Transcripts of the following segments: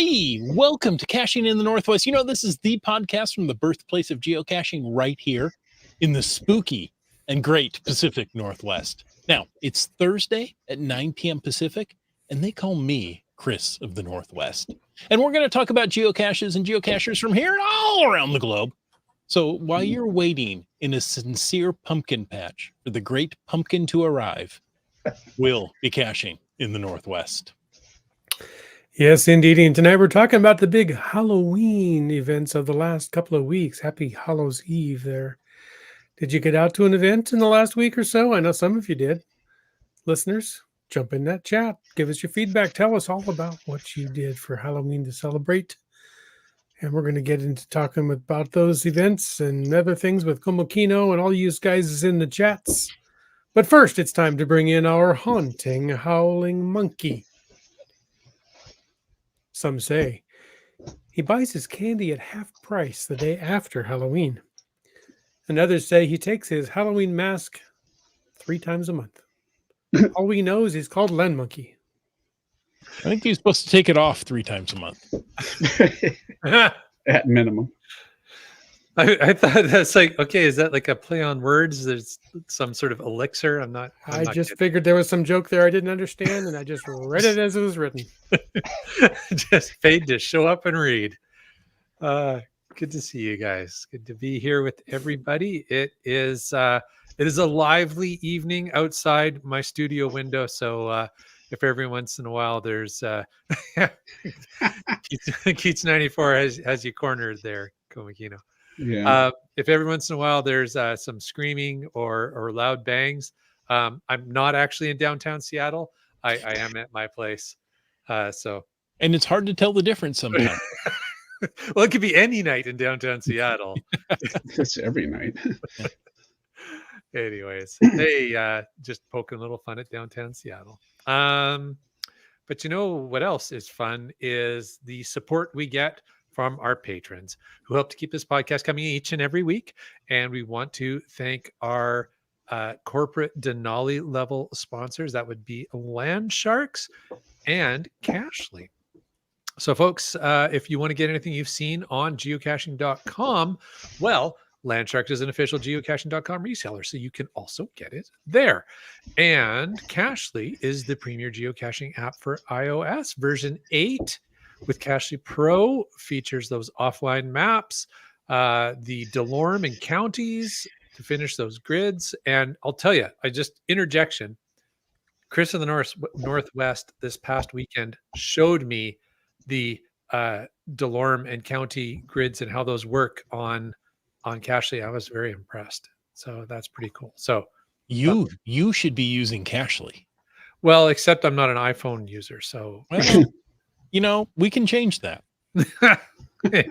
Hey, welcome to Caching in the Northwest. You know, this is the podcast from the birthplace of geocaching right here in the spooky and great Pacific Northwest. Now, it's Thursday at 9 p.m. Pacific, and they call me Chris of the Northwest. And we're going to talk about geocaches and geocachers from here and all around the globe. So while you're waiting in a sincere pumpkin patch for the great pumpkin to arrive, we'll be caching in the Northwest. Yes, indeed. And tonight we're talking about the big Halloween events of the last couple of weeks. Happy Hallows Eve there. Did you get out to an event in the last week or so? I know some of you did. Listeners, jump in that chat. Give us your feedback. Tell us all about what you did for Halloween to celebrate. And we're going to get into talking about those events and other things with Komokino and all you guys in the chats. But first, it's time to bring in our haunting howling monkey. Some say he buys his candy at half price the day after Halloween. And others say he takes his Halloween mask 3 times a month. All we know is he's called Len Monkey. I think he's supposed to take it off 3 times a month. At minimum. I thought that's like, okay, is that like a play on words? There's some sort of elixir. I just figured there was some joke there I didn't understand, and I just read it as it was written. Just paid to show up and read. Good to see you guys. Good to be here with everybody. It is a lively evening outside my studio window. So if every once in a while there's Keats 94 has you cornered there, Komokino. Yeah. If every once in a while there's some screaming or loud bangs, I'm not actually in downtown Seattle. I am at my place. And it's hard to tell the difference sometimes. Well, it could be any night in downtown Seattle. It's every night. Anyways, hey, just poking a little fun at downtown Seattle. But you know what else is fun is the support we get from our patrons who help to keep this podcast coming each and every week. And we want to thank our corporate Denali level sponsors. That would be Land Sharks and Cashly. So folks, if you want to get anything you've seen on geocaching.com, well, Landsharks is an official geocaching.com reseller, so you can also get it there. And Cashly is the premier geocaching app for iOS. Version 8 with Cashly Pro features those offline maps, the Delorme and counties to finish those grids. And I'll tell you, interjection, Chris in the Northwest this past weekend showed me the Delorme and county grids and how those work on Cashly. I was very impressed. So that's pretty cool. So you should be using Cashly. Well, except I'm not an iPhone user. So you know, we can change that.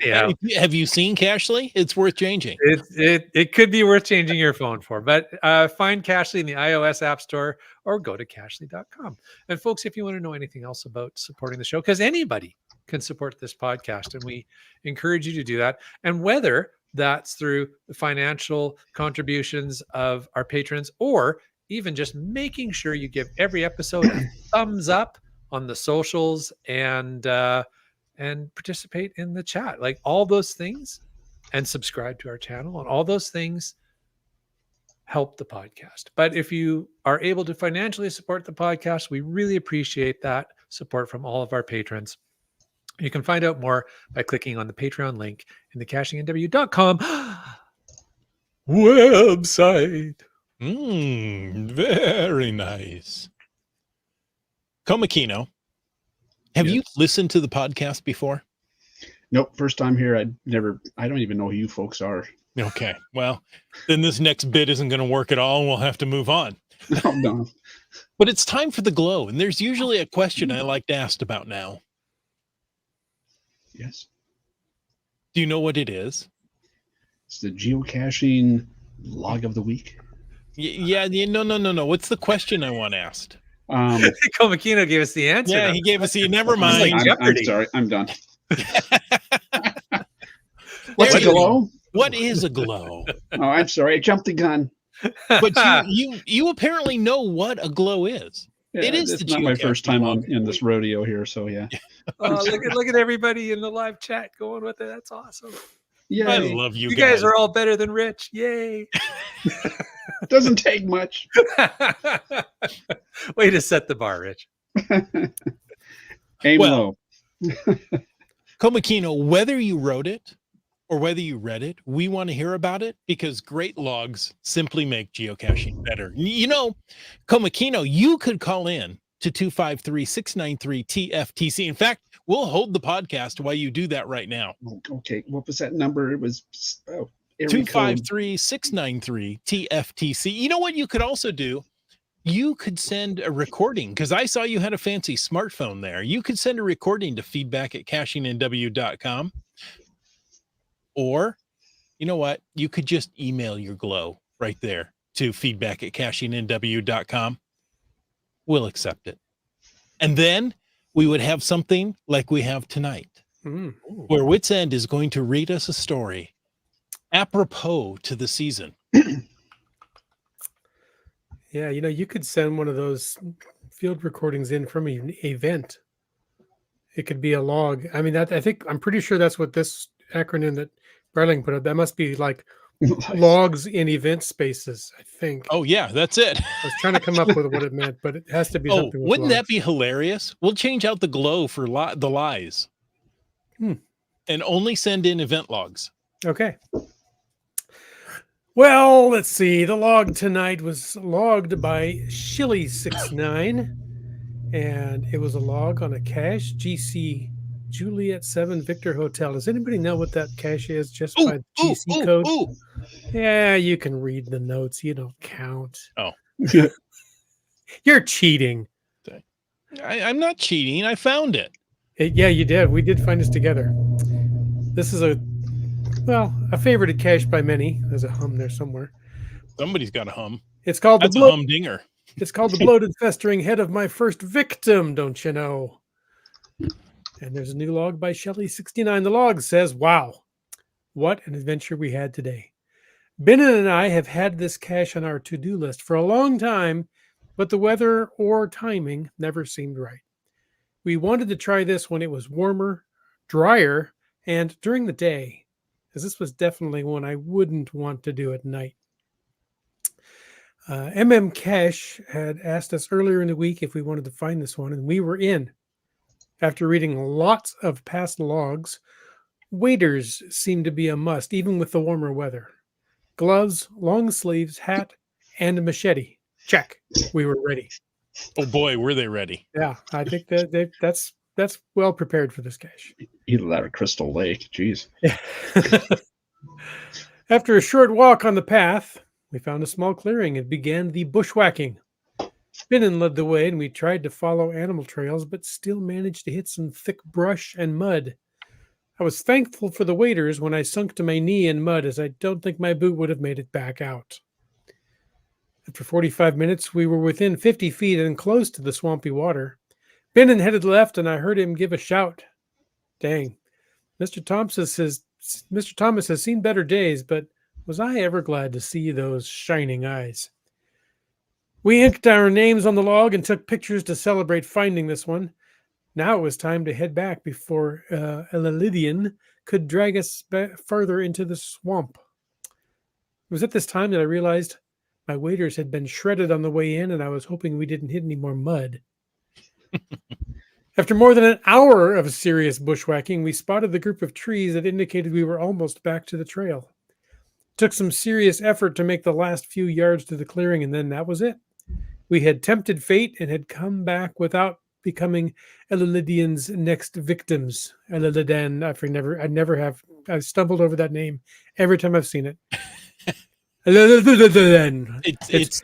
Yeah. Have you seen Cashly? It's worth changing. It could be worth changing your phone for, but find Cashly in the iOS App Store or go to cashly.com. And folks, if you want to know anything else about supporting the show, because anybody can support this podcast, and we encourage you to do that. And whether that's through the financial contributions of our patrons, or even just making sure you give every episode a thumbs up on the socials and participate in the chat, like all those things, and subscribe to our channel, and all those things help the podcast. But if you are able to financially support the podcast, we really appreciate that support from all of our patrons. You can find out more by clicking on the Patreon link in the cachingnw.com website. Very nice. Komokino, have you listened to the podcast before? Nope. First time here. I don't even know who you folks are. Okay. Well, then this next bit isn't going to work at all, and we'll have to move on. No. But it's time for the glow, and there's usually a question I like to ask about now. Yes. Do you know what it is? It's the geocaching log of the week. Yeah. No. What's the question I want asked? Komokino gave us the answer. Yeah, he gave us the. Never mind. I'm sorry. I'm done. What's a glow? What is a glow? Oh, I'm sorry. I jumped the gun. But you apparently know what a glow is. Yeah, It is it's the not my first geocaching time blog on of the in this week. rodeo here, so yeah. Oh, look at everybody in the live chat going with it. That's awesome. I Yay! love you You guys guys. are all better than Rich. Yay. Doesn't take much. Way to set the bar, Rich. Aim Well, low. Komakino, whether you wrote it or whether you read it, we want to hear about it because great logs simply make geocaching better. You know, Komakino, you could call in to 253-693-TFTC. In fact, we'll hold the podcast while you do that right now. Okay, what was that number? It was area code. 253-693-TFTC. You know what you could also do? You could send a recording because I saw you had a fancy smartphone there. You could send a recording to feedback@cachingNW.com. Or, you know what? You could just email your glow right there to feedback@cachingNW.com. We'll accept it. And then we would have something like we have tonight, where Wits End is going to read us a story apropos to the season. Yeah, you could send one of those field recordings in from an event. It could be a log. I mean, I'm pretty sure that's what this acronym that Bradling put up. That must be like logs in event spaces, I think. Oh, yeah, that's it. I was trying to come up with what it meant, but it has to be Oh, something with wouldn't that logs. be hilarious? We'll change out the glow for the lies and only send in event logs. Okay. Well, let's see. The log tonight was logged by Shilly69, and it was a log on a cache, GC Juliet 7 Victor Hotel. Does anybody know what that cache is just by the GC code? Yeah, you can read the notes. You don't count. Oh. You're cheating. I'm not cheating. I found it. Yeah, you did. We did find this together. This is a favorited cache by many. There's a hum there somewhere. Somebody's got a hum. It's called That's a humdinger. It's called the bloated, festering head of my first victim, don't you know? And there's a new log by Shelley69. The log says, wow, what an adventure we had today. Benin and I have had this cache on our to-do list for a long time, but the weather or timing never seemed right. We wanted to try this when it was warmer, drier, and during the day, as this was definitely one I wouldn't want to do at night. Cache had asked us earlier in the week if we wanted to find this one, and we were in. After reading lots of past logs, waders seemed to be a must, even with the warmer weather. Gloves, long sleeves, hat, and a machete. Check. We were ready. Oh boy, were they ready? Yeah, I think that's well prepared for this cache. Either that or Crystal Lake. Jeez. After a short walk on the path, we found a small clearing and began the bushwhacking. Benin led the way, and we tried to follow animal trails, but still managed to hit some thick brush and mud. I was thankful for the waders when I sunk to my knee in mud, as I don't think my boot would have made it back out. After 45 minutes, we were within 50 feet and close to the swampy water. Benin headed left, and I heard him give a shout. Dang. Mr. Thomas has seen better days, but was I ever glad to see those shining eyes? We inked our names on the log and took pictures to celebrate finding this one. Now it was time to head back before Elalidian could drag us further into the swamp. It was at this time that I realized my waders had been shredded on the way in, and I was hoping we didn't hit any more mud. After more than an hour of serious bushwhacking, we spotted the group of trees that indicated we were almost back to the trail. It took some serious effort to make the last few yards to the clearing, and then that was it. We had tempted fate and had come back without becoming Elalidian's next victims. Elalidan, I've stumbled over that name every time I've seen it. It's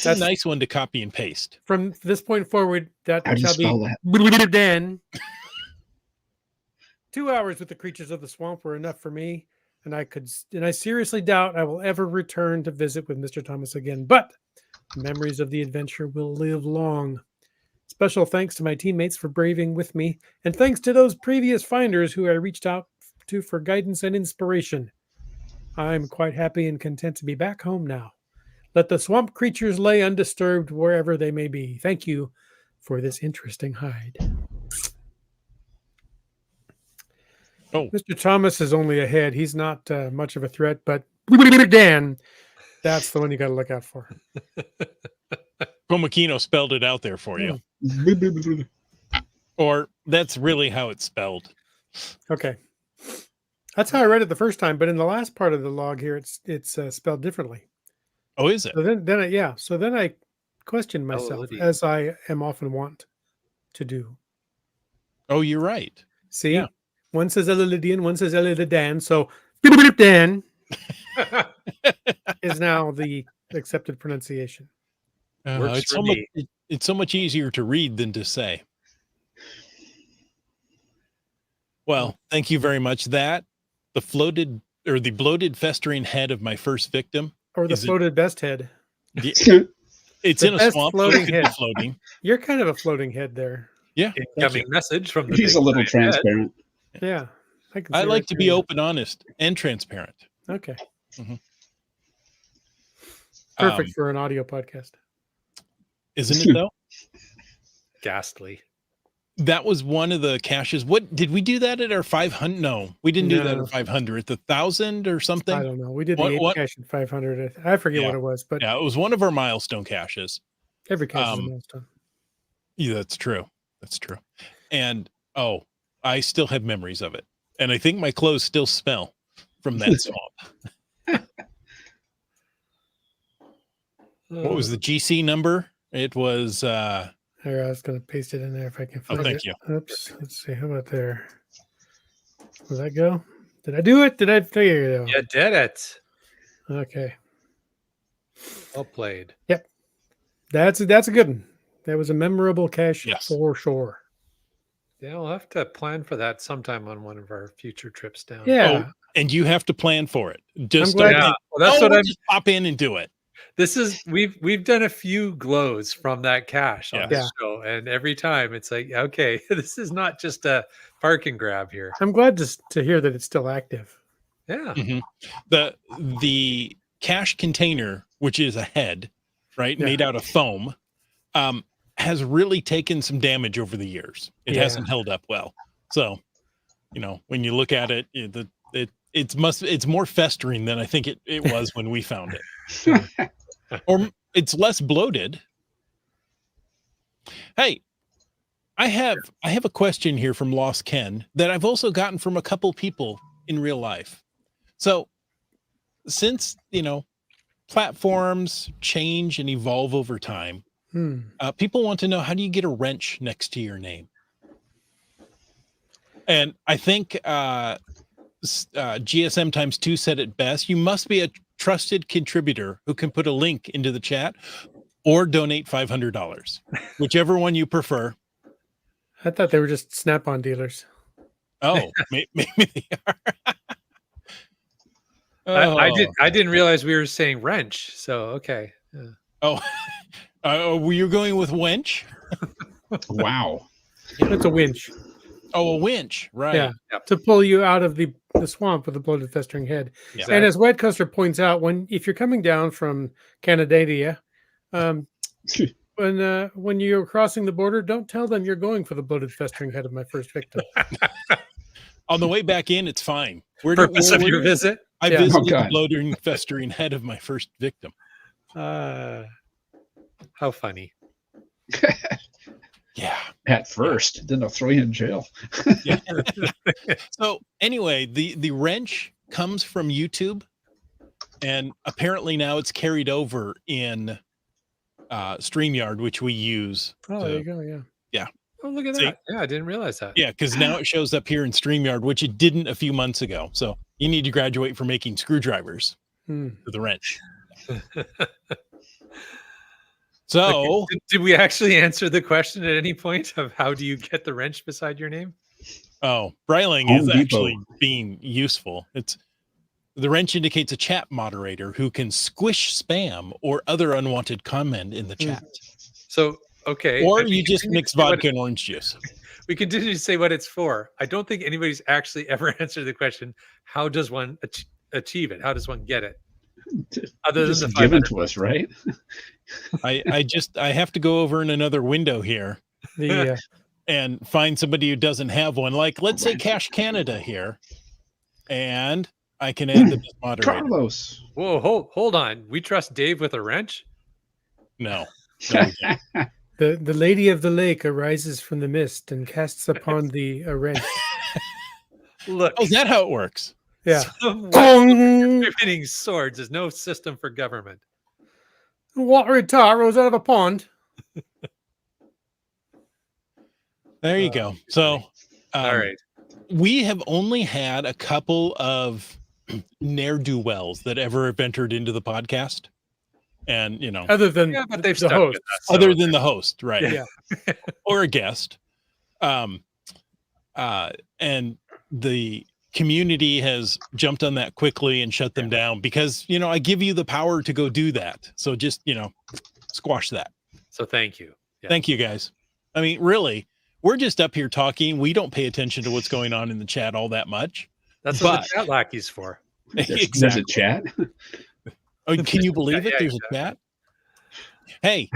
a nice one to copy and paste. From this point forward, that How do you shall spell be that? Dan. 2 hours with the creatures of the swamp were enough for me, and I seriously doubt I will ever return to visit with Mr. Thomas again. But memories of the adventure will live long. Special thanks to my teammates for braving with me, and thanks to those previous finders who I reached out to for guidance and inspiration. I'm quite happy and content to be back home now. Let the swamp creatures lay undisturbed wherever they may be. Thank you for this interesting hide. Oh. Mr. Thomas is only ahead. He's not much of a threat, but Dan, that's the one you got to look out for. Komakino spelled it out there for you. Mm. Or that's really how it's spelled. Okay. That's how I read it the first time, but in the last part of the log here, it's spelled differently. Oh, is it? So then I questioned myself, L-O-D. as I am often want to do. Oh, you're right. See, Yeah. one says Lydian, one says Dan. So Dan is now the accepted pronunciation. Works It's for so much. me. It's so much easier to read than to say. Well, thank you very much. That the bloated, festering head of my first victim. Or the Is it- floated best head. It's The in a best swamp. So it floating could be head. floating. You're kind of a floating head there. Yeah. Incoming message from the He's a big little giant head. transparent. Yeah. can I see like right to through be you. open, honest, and transparent. Okay. Mhm. Perfect for an audio podcast. Isn't it though? Ghastly. That was one of the caches. What did we do that at our 500? No, we didn't do that No. at 500. The 1,000 or I something. don't know. We did the What- 8 what- cache at 500. I forget Yeah. what it was, but Yeah, it was one of our milestone caches. every cache is a Um, milestone. Yeah, that's true. That's true. And I still have memories of it, and I think my clothes still smell from that swamp. What was the GC number? It was. Here, I was going to paste it in there if I can find thank it. you. Oops. Let's see. How about there? Will that go? Did I do it? Did I figure it out? You did it. Okay. Well played. That's a good one. That was a memorable cache Yes. for sure. Yeah, we'll have to plan for that sometime on one of our future trips down. Yeah. And you have to plan for it. Just glad don't Yeah, think, well, that's what we'll I'm. just pop in and do it. This is we've done a few glows from that cache on Yeah. this show, and every time it's like, okay, this is not just a park and grab here. I'm glad to hear that it's still active. Yeah, Mhm. The cache container, which is a head, right, Yeah. made out of foam, has really taken some damage over the years. It Yeah. hasn't held up well. So, when you look at it, it's more festering than I think it was when we found it. Or it's less bloated. Hey, I have a question here from Lost Ken that I've also gotten from a couple people in real life. So, since platforms change and evolve over time, people want to know, how do you get a wrench next to your name? And I think GSM times 2 said it best. You must be a trusted contributor who can put a link into the chat or donate $500, whichever one you prefer. I thought they were just Snap-on dealers. Oh, maybe they are. I didn't realize we were saying wrench. So okay. Yeah. Were you going with winch? Wow. It's a winch. Oh, a winch, right? Yeah. Yep. To pull you out of the swamp with a bloated festering head. Yeah. And as White Custer points out, if you're coming down from Canada, when you're crossing the border, don't tell them you're going for the bloated festering head of my first victim. On the way back in, it's fine. Purpose of your visit. I Yeah. visited Oh, the God. bloating, festering head of my first victim. How funny. Yeah. At first, then they'll throw you in jail. Yeah. So anyway, the wrench comes from YouTube, and apparently now it's carried over in StreamYard, which we use. Oh, to- there you go. Yeah. Oh, look at See? that. Yeah, I didn't realize that. Yeah, because now it shows up here in StreamYard, which it didn't a few months ago. So you need to graduate from making screwdrivers Hmm. to the wrench. So Okay, did we actually answer the question at any point of how do you get the wrench beside your name? Bryling Home is Depot. actually being useful. The wrench indicates a chat moderator who can squish spam or other unwanted comment in the chat. So okay. Or and we you just continue mix to say what- vodka and orange juice. We continue to say what it's for. I don't think anybody's actually ever answered the question, how does one achieve it? How does one get it? Other than Just the given 500 to us, right? I have to go over in another window here The and find somebody who doesn't have one. Like, let's say Right. Cache Canada here, and I can add them as moderator. Carlos. Whoa, hold on. We trust Dave with a wrench? No, no, we don't. the lady of the lake arises from the mist and casts upon thee a wrench. Look. Oh, is that how it works? Yeah. Some Gong! distributing swords is no system for government. Watery tar rose out of a pond. There you go. So, All right. we have only had a couple of ne'er-do-wells that ever have entered into the podcast. And, you know, Other than Yeah, but they've the stuck host. with us. So other than the host, right? Yeah. Or a guest. And the community has jumped on that quickly and shut them down because, you know, I give you the power to go do that. So just, you know, squash that. So thank you. Yeah. Thank you, guys. I mean, really, we're just up here talking. We don't pay attention to what's going on in the chat all that much. That's what But- the chat lackey's for. There's a chat. Oh, can you believe it? Yeah, There's a chat. Hey,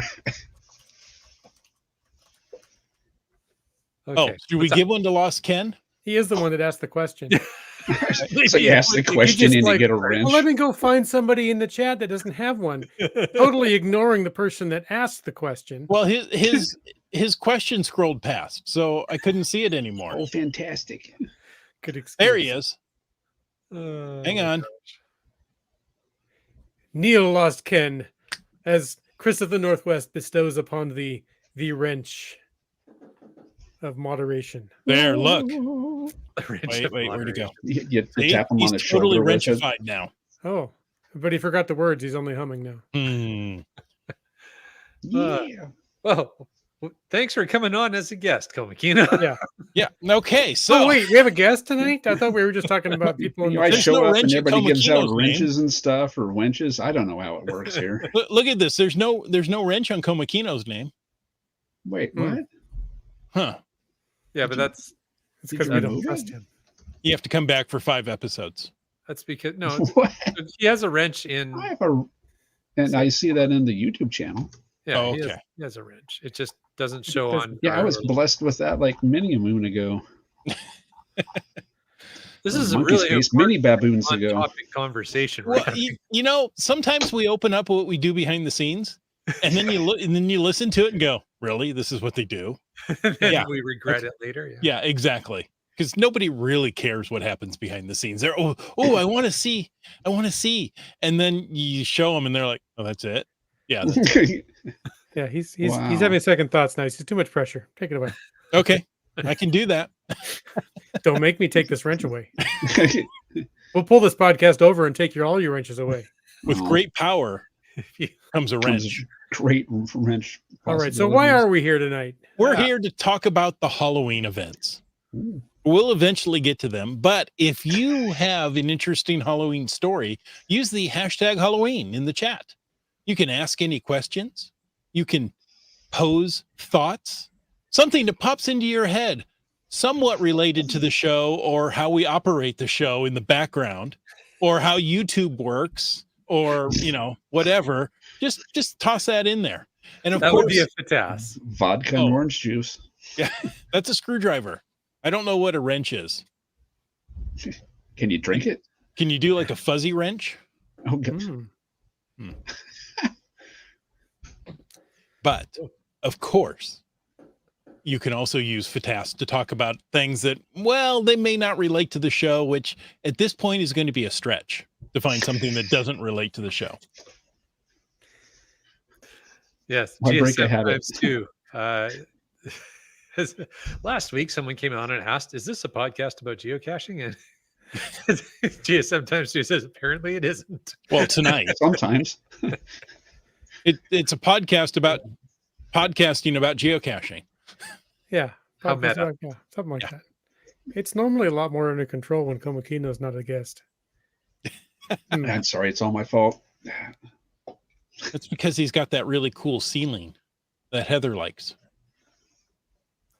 Okay. should we What's up? give one to Lost Ken? He is the one that asked the question. So you ask the question and you get a wrench. Well, let me go find somebody in the chat that doesn't have one. Totally ignoring the person that asked the question. Well, his question scrolled past, so I couldn't see it anymore. Oh, fantastic. Good excuse. There he is. Oh, Hang on. Neil lost Ken as Chris of the Northwest bestows upon the wrench of moderation. There, look. Wrench Wait, of where'd he go? You See? tap him on He's the totally shoulder with it. wrenchified now. Oh, but he forgot the words. He's only humming now. Yeah. Well, thanks for coming on as a guest, Komakina. Yeah. Yeah. Okay. So Oh, wait, we have a guest tonight? I thought we were just talking about people in You the know, I There's show no up wrench and in everybody gives out Komakino's name. wrenches and stuff or wenches. I don't know how it works here. look at this. There's no wrench on Komakino's name. Wait, Hmm. what? Huh. Yeah, but that's It's because Did we you don't move trust it? him. You have to come back for 5 episodes. because no, What? he has a wrench in. I have a, and I see that in the YouTube channel. Yeah, Oh, he, okay. he has a wrench. It just doesn't show doesn't- on. Yeah, I our- was blessed with that like many a moon ago. This is a Monkey really space many baboons ago. topic conversation. Well, Right? you know, sometimes we open up what we do behind the scenes, and then you look, and then you listen to it and go, "Really? This is what they do?" And then yeah. we regret it later. Yeah. Yeah, exactly. Because nobody really cares what happens behind the scenes. They're I want to see, and then you show them, and they're like, "Oh, that's it." Yeah. That's it. Yeah, he's Wow. having second thoughts now. He's too much pressure. Take it away. Okay, I can do that. Don't make me take this wrench away. We'll pull this podcast over and take all your wrenches away. With Oh, great power comes a comes wrench. great wrench. All right. So why possibilities. are we here tonight? We're Yeah. here to talk about the Halloween events. Ooh. We'll eventually get to them, but if you have an interesting Halloween story, use the hashtag Halloween in the chat. You can ask any questions. You can pose thoughts, something that pops into your head, somewhat related to the show or how we operate the show in the background, or how YouTube works, or you know, whatever. Just toss that in there. And of That course, would be a fatas. Vodka Oh. and orange juice. that's a screwdriver. I don't know what a wrench is. Can you drink it? Can you do like a fuzzy wrench? Oh, God. Hmm. But of course, you can also use FATAS to talk about things that, well, they may not relate to the show, which at this point is going to be a stretch to find something that doesn't relate to the show. Yes, Why break a GSM habit? times two. Last week, someone came on and asked, "Is this a podcast about geocaching?" And GSM times two says, "Apparently, it isn't." Well, tonight Sometimes. it's a podcast about podcasting about geocaching. Yeah. How Probably meta. yeah, something like Yeah. that. It's normally a lot more under control when Komakino's not a guest. Hmm. I'm sorry, it's all my fault. That's because he's got that really cool ceiling that Heather likes.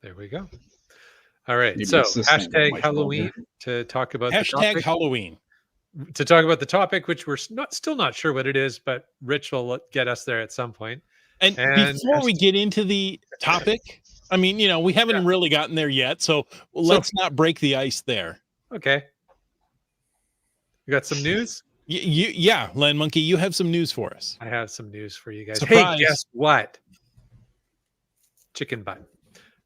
There we go. All right. Maybe So it's this thing that hashtag might fall Halloween there. to talk about the Hashtag topic. Halloween. to talk about the topic, which we're still not sure what it is, but Rich will get us there at some point. And before we get into the topic, I mean, we haven't really gotten there yet, so let's not break the ice there. Okay. You got some news? Yeah, Land Monkey, you have some news for us. I have some news for you guys. Surprise. Hey, guess what? Chicken butt.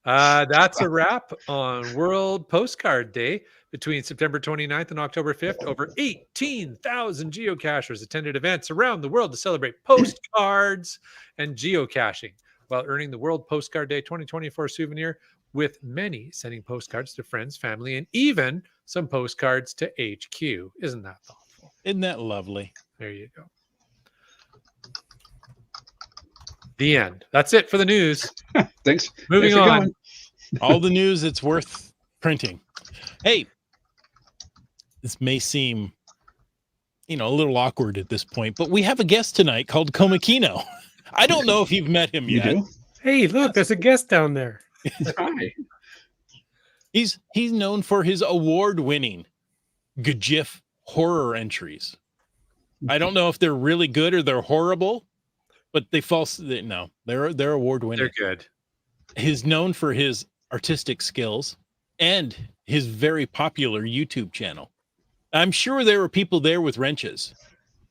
That's a wrap on World Postcard Day. Between September 29th and October 5th, over 18,000 geocachers attended events around the world to celebrate postcards and geocaching, while earning the World Postcard Day 2024 souvenir, with many sending postcards to friends, family, and even some postcards to HQ. Isn't that thoughtful? Isn't that lovely? There you go. The end. That's it for the news. Thanks. Moving Thanks for on. going. All the news it's worth printing. Hey, this may seem, a little awkward at this point, but we have a guest tonight called Komakino. I don't know if you've met him You yet. do? Hey, look, there's a guest down there. Hi. He's known for his award-winning GIF horror entries. I don't know if they're really good or they're horrible, but they're award-winning. They're good. He's known for his artistic skills and his very popular YouTube channel. I'm sure there were people there with wrenches,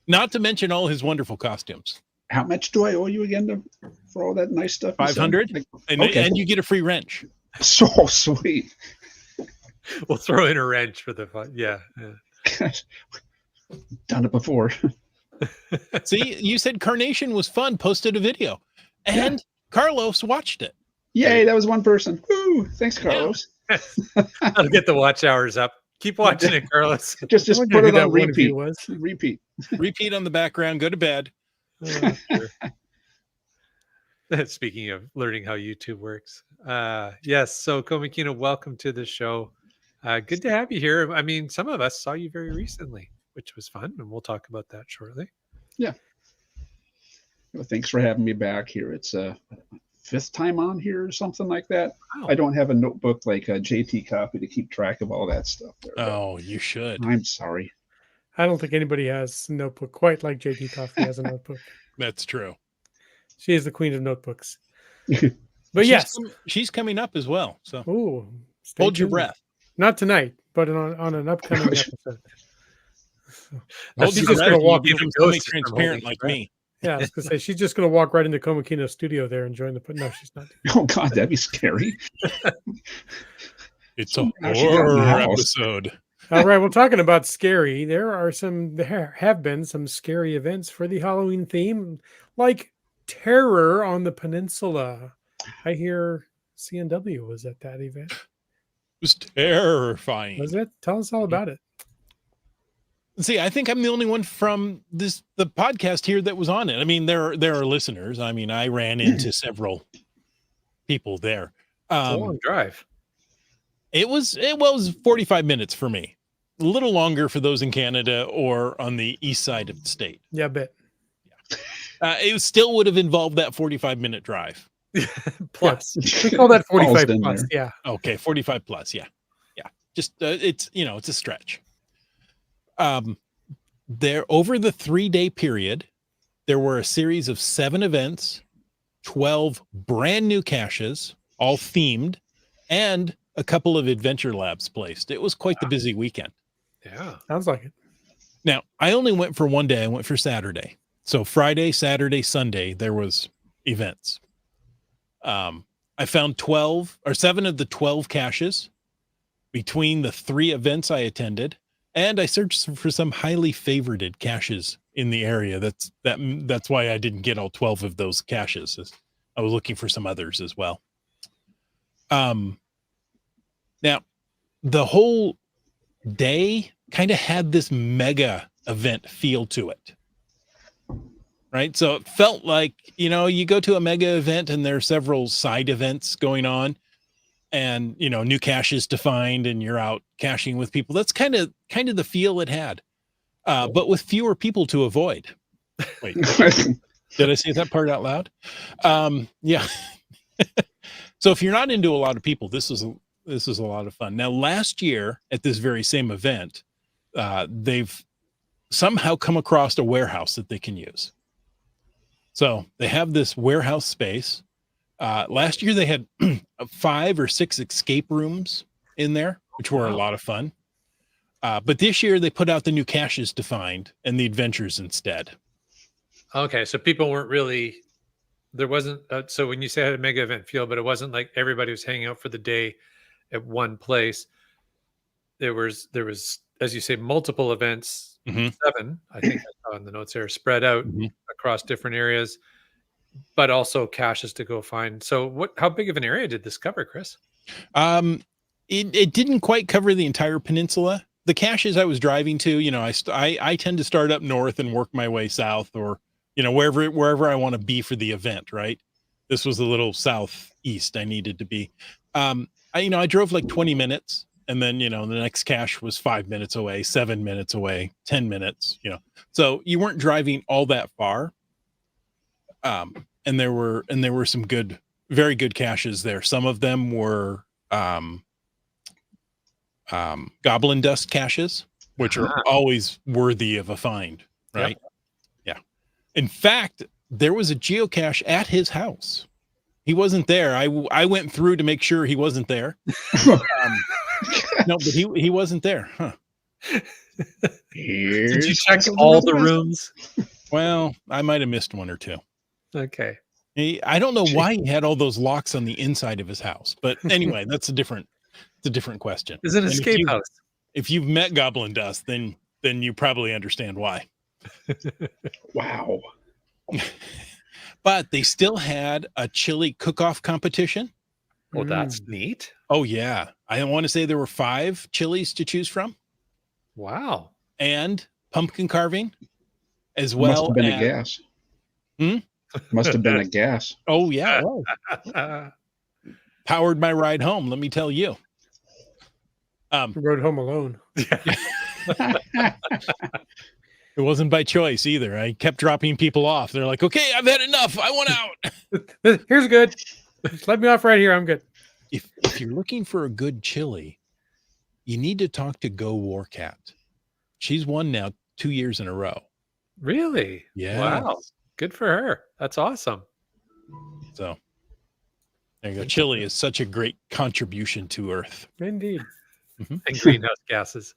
not to mention all his wonderful costumes. How much do I owe you again for all that nice stuff? you said? 500, Like, and you get a free wrench. so sweet. We'll throw in a wrench for the fun. Yeah. Done it before. See, you said Carnation was fun, posted a video, and Carlos watched it. Yay, that was one person. Woo! Thanks, Carlos. I'll get the watch hours up. Keep watching it, Carlos. Just I wonder put who it that on one of you repeat. was. Repeat. Repeat on the background, go to bed. Oh, sure. Speaking of learning how YouTube works. Yes, so Komakino, welcome to the show. Good to have you here. I mean, some of us saw you very recently, which was fun, and we'll talk about that shortly. Well, thanks for having me back here. It's fifth time on here or something like that. Wow. I don't have a notebook like a JT copy to keep track of all that stuff there. but Oh, you should. I'm sorry. I don't think anybody has a notebook quite like JT Coffee has a notebook. That's true. She is the queen of notebooks. But yes. She's coming up as well. So Ooh, hold your breath. Not tonight, but on an upcoming episode. Hold she's your just breath. gonna You walk- become Ghost is transparent holding like breath. me. Yeah, I was gonna say she's just gonna walk right into Komakino's studio there and join the. No, she's not. Oh God, that'd be scary. It's a Now she got in the horror house. episode. All right, well, talking about scary, there have been some scary events for the Halloween theme, like terror on the peninsula. I hear CNW was at that event. It was terrifying. Was it? Tell us all about it. See, I think I'm the only one from the podcast here that was on it. I mean, there are listeners. I mean, I ran into several people there. It's a long drive. It was 45 minutes for me. A little longer for those in Canada or on the east side of the state. Yeah, I bet. It still would have involved that 45-minute drive. Plus, We call that 45 in plus. there. Yeah. Okay, 45 plus. Yeah. Just it's it's a stretch. There over the 3-day period, there were a series of 7 events, 12 brand new caches, all themed, and a couple of adventure labs placed. It was quite the busy weekend. yeah. Sounds like it. Now, I only went for one day. I went for Saturday. So Friday, Saturday, Sunday, there was events. I found 7 of the 12 caches between the 3 events I attended, and I searched for some highly favorited caches in the area. That's why I didn't get all 12 of those caches. I was looking for some others as well. Now, the whole day kind of had this mega event feel to it. Right? So it felt like, you go to a mega event and there are several side events going on and, new caches to find and you're out caching with people. That's kind of the feel it had, but with fewer people to avoid. Wait, did I say that part out loud? Yeah. So if you're not into a lot of people, this is a lot of fun. Now, last year at this very same event, they've somehow come across a warehouse that they can use. So they have this warehouse space. Last year they had 5 or 6 escape rooms in there, which were a lot of fun. But this year they put out the new caches to find and the adventures instead. Okay, so people weren't really. There wasn't. So when you say it had a mega event feel, but it wasn't like everybody was hanging out for the day at one place. There was, as you say, multiple events. Mhm. 7, I think I saw in the notes there, spread out Mhm. across different areas, but also caches to go find. So how big of an area did this cover, Chris? It didn't quite cover the entire peninsula. The caches I was driving to, you know, I tend to start up north and work my way south, or, you know, wherever I want to be for the event, right? This was a little southeast I needed to be. I drove like 20 minutes, and then, you know, the next cache was 5 minutes away, 7 minutes away, 10 minutes, you know. So you weren't driving all that far. And there were some good, very good caches there. Some of them were goblin dust caches, which are always worthy of a find, right? Yep. Yeah. In fact, there was a geocache at his house. He wasn't there. I went through to make sure he wasn't there. No, but he wasn't there. Huh. Did you check all the rooms? Well, I might have missed one or two. Okay. I don't know why he had all those locks on the inside of his house, but anyway, it's a different question. It's an escape house. If you've met goblin dust, then you probably understand why. Wow. But they still had a chili cook-off competition. Well, that's neat. Oh yeah. I want to say there were 5 chilies to choose from. Wow. And pumpkin carving as well. Must have been a gas. Must have been a gas. Oh yeah. Oh. Powered my ride home, let me tell you. Rode home alone. It wasn't by choice either. I kept dropping people off. They're like, okay, I've had enough. I want out. Here's good. Just let me off right here. I'm good. If you're looking for a good chili, you need to talk to Go Warcat. She's won now 2 years in a row. Really? Yeah. Wow. Good for her. That's awesome. So there you go. Chili is such a great contribution to Earth. Indeed. Mm-hmm. And greenhouse gases.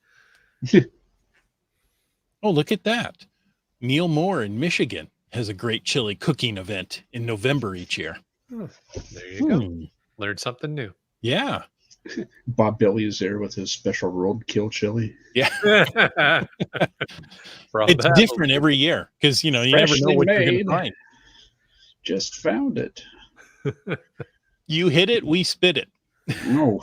Oh, look at that. Neil Moore in Michigan has a great chili cooking event in November each year. Oh, there you go. Learned something new. Yeah. Bob Billy is there with his special roadkill chili. Yeah. It's different every year because, you know, you never know what you're going to find. Just found it. You hit it, we spit it. Oh.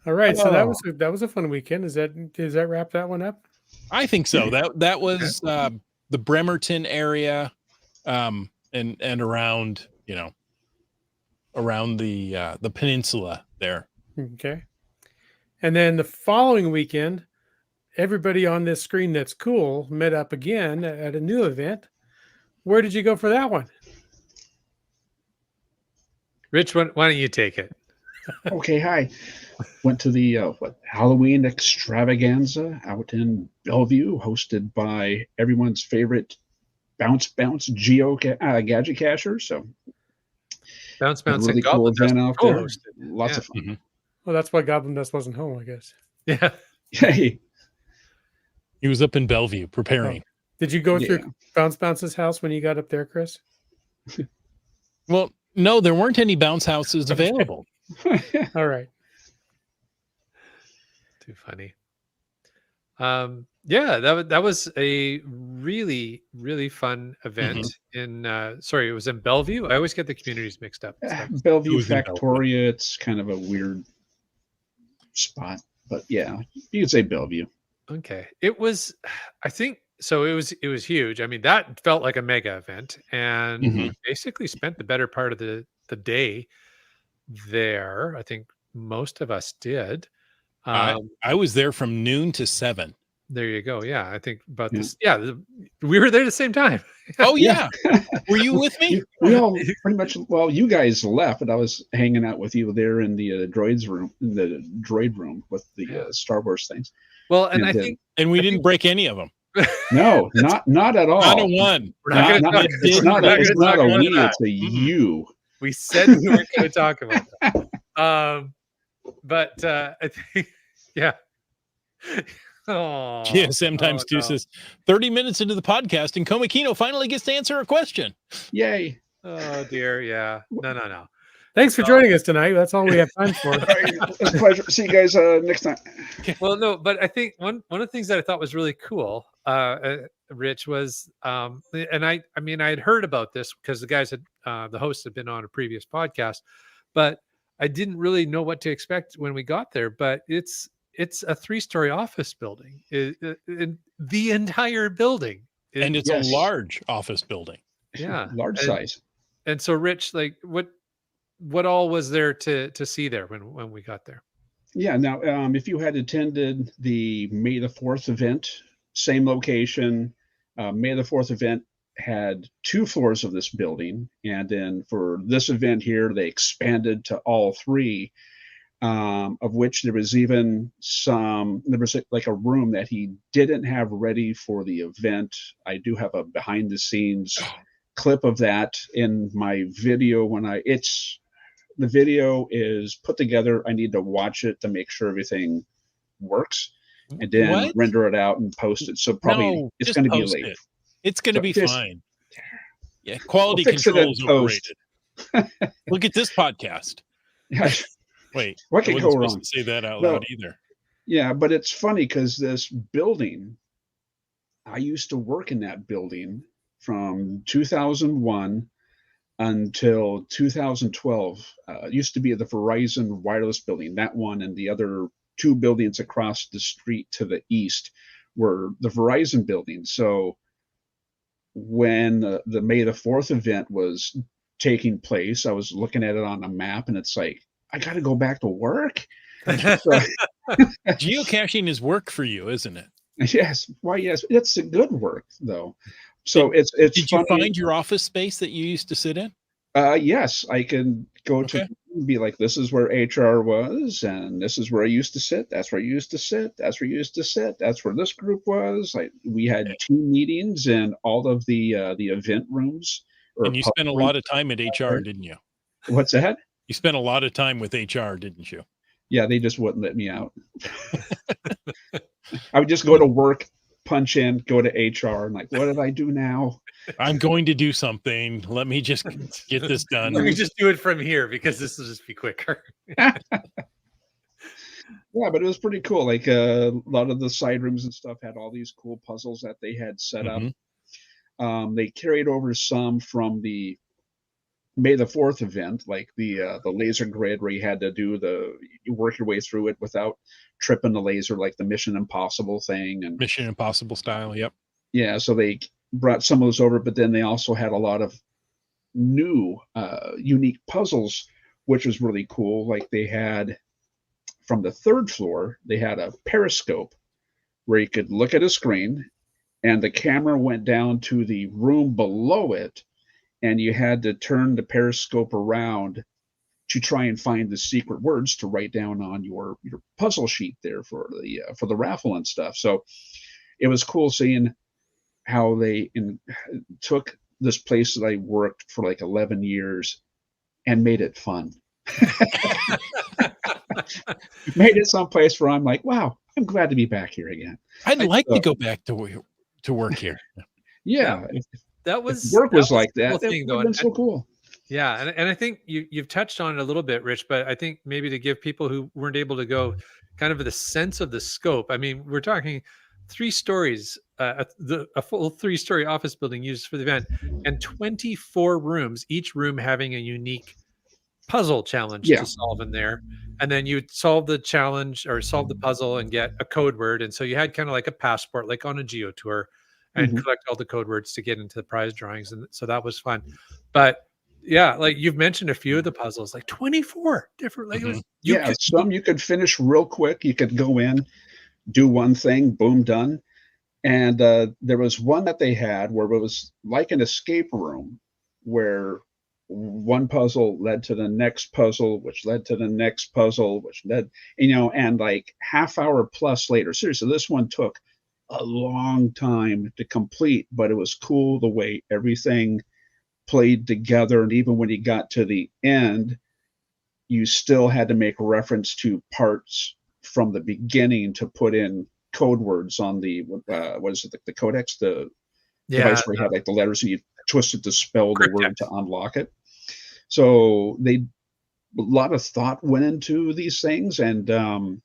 All right. So that was a fun weekend. Does that wrap that one up? I think so. That was the Bremerton area and around, you know, around the peninsula there. Okay. And then the following weekend, everybody on this screen that's cool met up again at a new event. Where did you go for that one? Rich, why don't you take it? Okay, hi. Went to the Halloween extravaganza out in Bellevue, hosted by everyone's favorite bounce gadget cachers. So bounce really and cool Goblin event out there. hosted. Lots of fun. Mm-hmm. Well, that's why Goblin Dust wasn't home, I guess. Yeah. Hey. He was up in Bellevue preparing. Did you go through Bounce's house when you got up there, Chris? Well, no, there weren't any bounce houses available. All right. Too funny. Yeah, that was a really, really fun event in it was in Bellevue. I always get the communities mixed up. Bellevue, Factoria, it's kind of a weird spot, but yeah, you could say Bellevue. Okay. It was, I think so. It was huge. I mean, that felt like a mega event, and we basically spent the better part of the day there. I think most of us did. I was there from noon to 7. There you go. Yeah, I think about Yeah. this. Yeah, we were there at the same time. Oh yeah. Were you with me? We all pretty much. Well, you guys left, but I was hanging out with you there in the droid room with the Yeah. Star Wars things. Well, and Yeah, I the- think And we didn't break any of them. No, not at all. Not a one. we're not going to talk. It's We're not. not It's gonna not talk a about we. that. It's a you. We said we weren't going to talk about that. But I think, yeah. Oh, GSM times two no. says 30 minutes into the podcast and Komakino finally gets to answer a question. Yay! Oh dear, yeah. No. Thanks for joining us tonight. That's all we have time for. All right, it's a pleasure. See you guys next time. Well, no, but I think one of the things that I thought was really cool, Rich, was and I mean I had heard about this because the guys had the hosts had been on a previous podcast, but I didn't really know what to expect when we got there. But it's a 3-story office building, the entire building, And it's Yes. a large office building. Yeah. Large size. And so, Rich, like what all was there to see there when we got there? Yeah. Now, if you had attended the May the 4th event, same location, May the 4th event had 2 floors of this building. And then for this event here, they expanded to all 3, of which there was even like a room that he didn't have ready for the event. I do have a behind the scenes clip of that in my video the video is put together. I need to watch it to make sure everything works and then What? render it out and post it. So probably No, it's just going to be post late. it. It's going to be Just- fine. Yeah, quality We'll fix it control in is post. overrated. Look at this podcast. Wait, What I could wasn't go supposed wrong? to say that out No. loud either. Yeah, but it's funny because this building, I used to work in that building from 2001 until 2012. It used to be the Verizon wireless building. That one and the other 2 buildings across the street to the east were the Verizon buildings. So when the May the 4th event was taking place, I was looking at it on a map and it's like, I got to go back to work. So, Geocaching is work for you, isn't it? yes, why? Yes, it's a good work though. So it's Did you funny. find your office space that you used to sit in? Yes, I can go Okay. to be like, this is where HR was, and this is where I used to sit. That's where I used to sit. That's where you used to sit. That's where this group was. We had team meetings in all of the event rooms. And you spent a lot of time at HR, didn't you? What's that? You spent a lot of time with HR, didn't you? Yeah, they just wouldn't let me out. I would just go to work, punch in, go to HR, and like, what did I do now? I'm going to do something. Let me just get this done. Let me just do it from here because this will just be quicker. Yeah, but it was pretty cool. Like a lot of the side rooms and stuff had all these cool puzzles that they had set up. They carried over some from the May the 4th event, like the laser grid where you had to you work your way through it without tripping the laser, like the Mission Impossible thing. And Mission Impossible style. Yep. yeah, so they brought some of those over, but then they also had a lot of new unique puzzles, which was really cool. Like they had from the 3rd floor, they had a periscope where you could look at a screen and the camera went down to the room below it, and you had to turn the periscope around to try and find the secret words to write down on your puzzle sheet there for the raffle and stuff. So it was cool seeing how they took this place that I worked for like 11 years and made it fun. Made it someplace where I'm like, wow, I'm glad to be back here again. I'd like to go back to work here. Yeah, That was if work was the like that. cool It thing, would though. have been so cool. Yeah, and I think you've touched on it a little bit, Rich, but I think maybe to give people who weren't able to go kind of the sense of the scope. I mean, we're talking 3 stories, a full 3-story office building used for the event, and 24 rooms, each room having a unique puzzle challenge to solve in there. And then you solve the challenge or solve the puzzle and get a code word. And so you had kind of like a passport, like on a geo tour, and collect all the code words to get into the prize drawings. And so that was fun. But yeah, like you've mentioned a few of the puzzles, like 24 different. Like Some you could finish real quick. You could go in, do one thing, boom, done. And there was one that they had where it was like an escape room where one puzzle led to the next puzzle, which led to the next puzzle, which led, and like half hour plus later. Seriously, this one took a long time to complete, but it was cool the way everything played together. And even when you got to the end, you still had to make reference to parts from the beginning to put in code words on the what is it, the codex, the device where you had like the letters and you twist it to spell the word to unlock it. So a lot of thought went into these things. And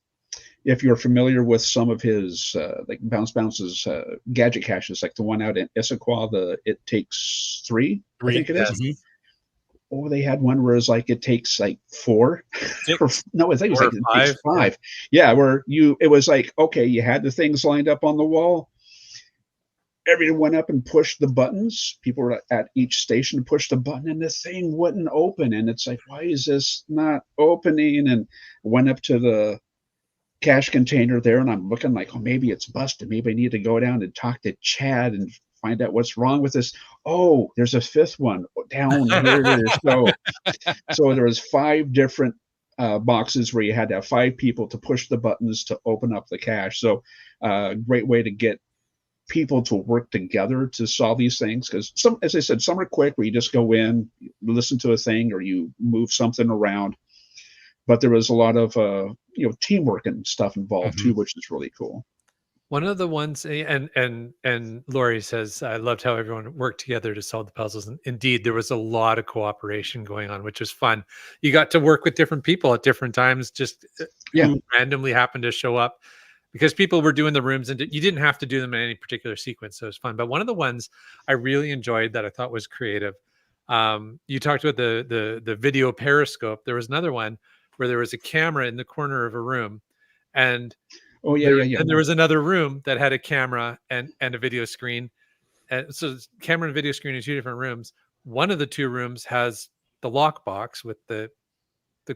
if you're familiar with some of his like Bounce's gadget caches, like the one out in Issaquah, the It Takes Three, I think it is. Mm-hmm. Oh, they had one where it's like it takes like four. No, I think it was like it takes five. Yeah, where it was like, okay, you had the things lined up on the wall. Everyone went up and pushed the buttons. People were at each station pushed the button, and the thing wouldn't open. And it's like, why is this not opening? And went up to the cache container there, and I'm looking like, oh, maybe it's busted. Maybe I need to go down and talk to Chad and find out what's wrong with this. Oh, there's a fifth one down here. So there was 5 different boxes where you had to have 5 people to push the buttons to open up the cache. So great way to get people to work together to solve these things, because some, as I said, some are quick where you just go in, listen to a thing, or you move something around. But there was a lot of teamwork and stuff involved too, which is really cool. One of the ones, and Lori says, I loved how everyone worked together to solve the puzzles. And indeed, there was a lot of cooperation going on, which was fun. You got to work with different people at different times, just who randomly happened to show up, because people were doing the rooms and you didn't have to do them in any particular sequence. So it was fun. But one of the ones I really enjoyed that I thought was creative, you talked about the video periscope. There was another one where there was a camera in the corner of a room, and and there was another room that had a camera and a video screen. And so camera and video screen in 2 different rooms. One of the 2 rooms has the lock box with the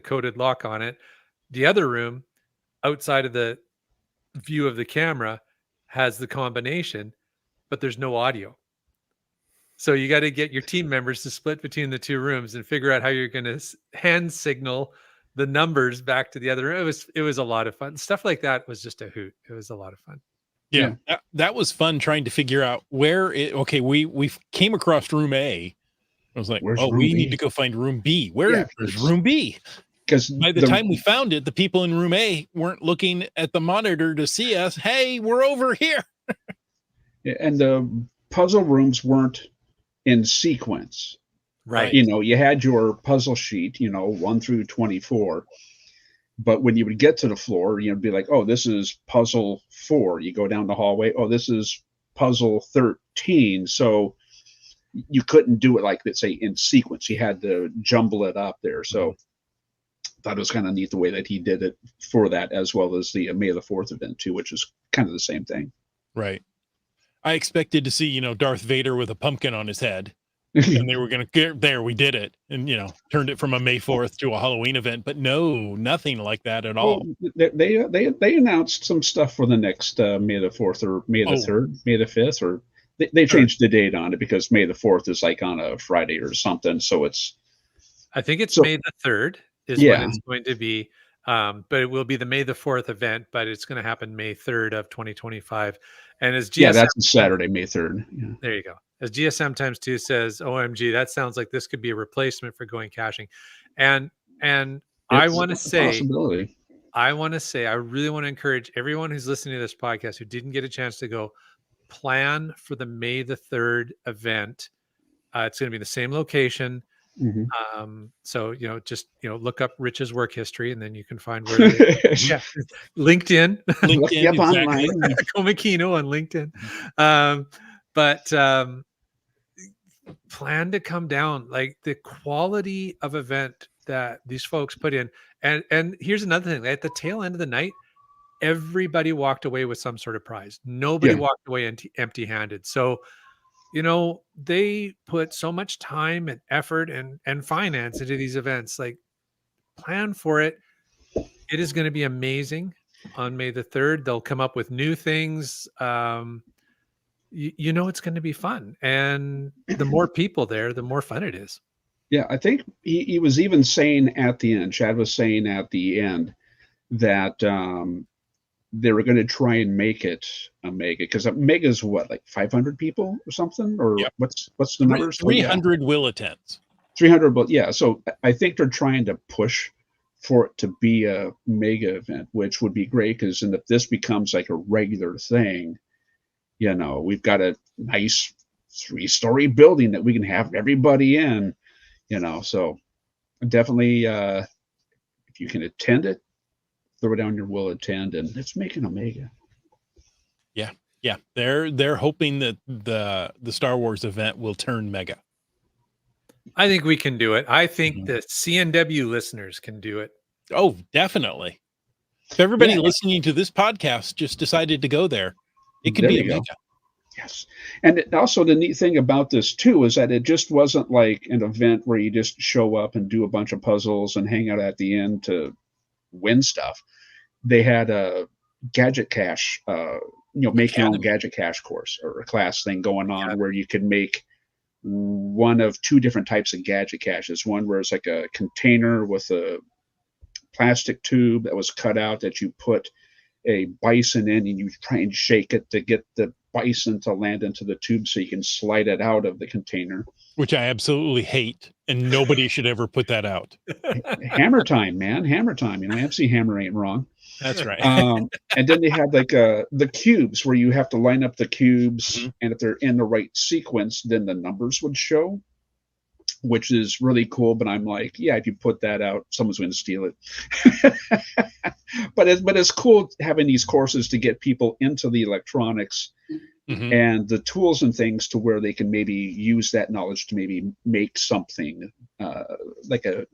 coded lock on it. The other room, outside of the view of the camera, has the combination, but there's no audio. So you got to get your team members to split between the 2 rooms and figure out how you're going to hand signal the numbers back to the other room. It was a lot of fun. Stuff like that was just a hoot. It was a lot of fun. Yeah. That was fun trying to figure out where we came across room A. I was like, we need to go find room B. Where's room B? Because by the time we found it, the people in room A weren't looking at the monitor to see us. Hey, we're over here. And the puzzle rooms weren't in sequence. Right. You had your puzzle sheet, 1 through 24. But when you would get to the floor, you'd be like, oh, this is puzzle 4. You go down the hallway. Oh, this is puzzle 13. So you couldn't do it like, let's say, in sequence. You had to jumble it up there. So I thought it was kind of neat the way that he did it for that, as well as the May the 4th event too, which is kind of the same thing. Right. I expected to see, Darth Vader with a pumpkin on his head. And they were going to get there. We did it, and turned it from a May 4th to a Halloween event. But no, nothing like that at all. They announced some stuff for the next May the 4th or May the 3rd, May the 5th, or they changed the date on it because May the 4th is like on a Friday or something. So I think it's May the 3rd is when it's going to be. But it will be the May the 4th event, but it's going to happen May 3rd of 2025. And as GSM, that's Saturday, May 3rd. Yeah. There you go. As GSM times 2 says, OMG, that sounds like this could be a replacement for going caching. And I want to say, I really want to encourage everyone who's listening to this podcast who didn't get a chance to go, plan for the May the 3rd event. It's going to be the same location. So just look up Rich's work history, and then you can find where LinkedIn exactly. Online. Komakino on LinkedIn. But plan to come down, like the quality of event that these folks put in. And here's another thing: at the tail end of the night, everybody walked away with some sort of prize. Nobody walked away empty-handed. So they put so much time and effort and finance into these events. Like, plan for it. It is going to be amazing. on May the 3rd. They'll come up with new things. You know it's going to be fun, and the more people there, the more fun it is. Yeah, I think he was even saying at the end, Chad was saying at the end that they were going to try and make it a mega, because a mega is what, like 500 people or something, or Yep. what's the numbers? 300 will attend. 300, but yeah. So I think they're trying to push for it to be a mega event, which would be great, because if this becomes like a regular thing, we've got a nice 3-story building that we can have everybody in, so definitely, if you can attend it, throw down your will attend, and let's make it a mega. Yeah, they're hoping that the Star Wars event will turn mega. I think we can do it. I think the CNW listeners can do it. Oh, definitely. If everybody Yeah. listening to this podcast just decided to go there, it could There be a you go. mega. Yes. And also the neat thing about this too is that it just wasn't like an event where you just show up and do a bunch of puzzles and hang out at the end to win stuff. They had a gadget cache, make your own gadget cache course or a class thing going on, where you could make one of 2 different types of gadget caches. One where it's like a container with a plastic tube that was cut out that you put a bison in, and you try and shake it to get the bison to land into the tube so you can slide it out of the container. Which I absolutely hate, and nobody should ever put that out. Hammer time, man. Hammer time. MC Hammer ain't wrong. That's right. And then they had like the cubes, where you have to line up the cubes, and if they're in the right sequence, then the numbers would show, which is really cool. But I'm like, yeah, if you put that out, someone's going to steal it. but it's cool having these courses to get people into the electronics and the tools and things, to where they can maybe use that knowledge to maybe make something like a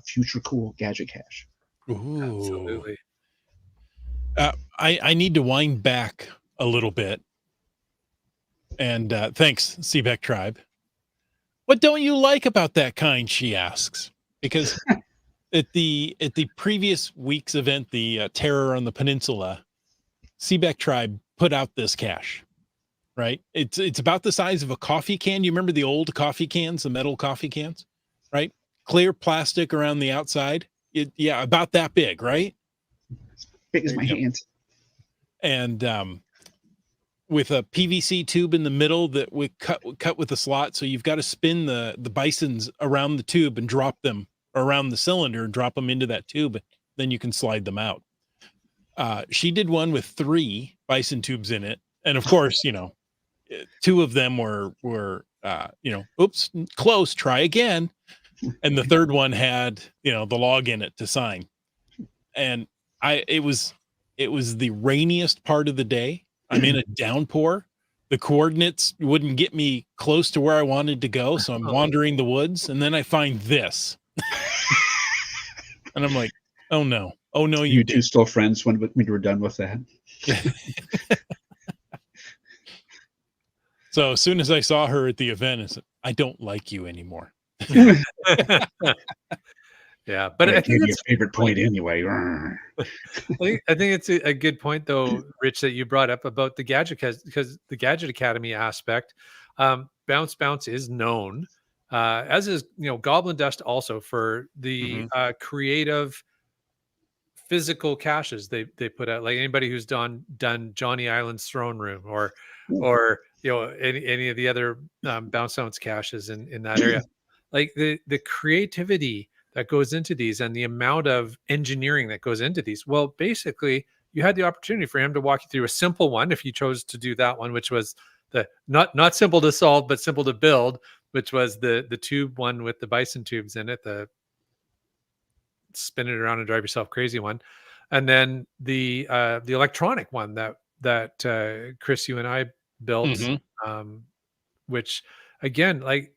future cool gadget cache. Ooh. Absolutely. I need to wind back a little bit. And thanks, Seebeck Tribe. What don't you like about that kind, she asks. Because at the previous week's event, the Terror on the Peninsula, Seebeck Tribe put out this cache, right? It's about the size of a coffee can. You remember the old coffee cans, the metal coffee cans, right? Clear plastic around the outside. About that big, right? Big as my hands. And with a PVC tube in the middle that we cut with a slot, so you've got to spin the bisons around the tube and drop them around the cylinder and drop them into that tube. Then you can slide them out. She did one with 3 bison tubes in it, and of course, 2 of them were oops, close, try again, and the third one had the log in it to sign. And it was the rainiest part of the day. I'm in a downpour. The coordinates wouldn't get me close to where I wanted to go, so I'm wandering the woods, and then I find this. And I'm like, oh no, you two still friends when you were done with that? So as soon as I saw her at the event, I said, I don't like you anymore. Yeah, but I think it's your favorite point anyway. I think it's a good point, though, Rich, that you brought up about the gadget, because the Gadget Academy aspect, Bounce is known, as is Goblin Dust also, for the creative physical caches they put out. Like anybody who's done Johnny Island's Throne Room or any of the other Bounce caches in that area, like the creativity that goes into these and the amount of engineering that goes into these. Well, basically, you had the opportunity for him to walk you through a simple one, if you chose to do that one, which was the not simple to solve, but simple to build, which was the tube one with the bison tubes in it, the spin it around and drive yourself crazy one. And then the electronic one that Chris, you and I built, which again, like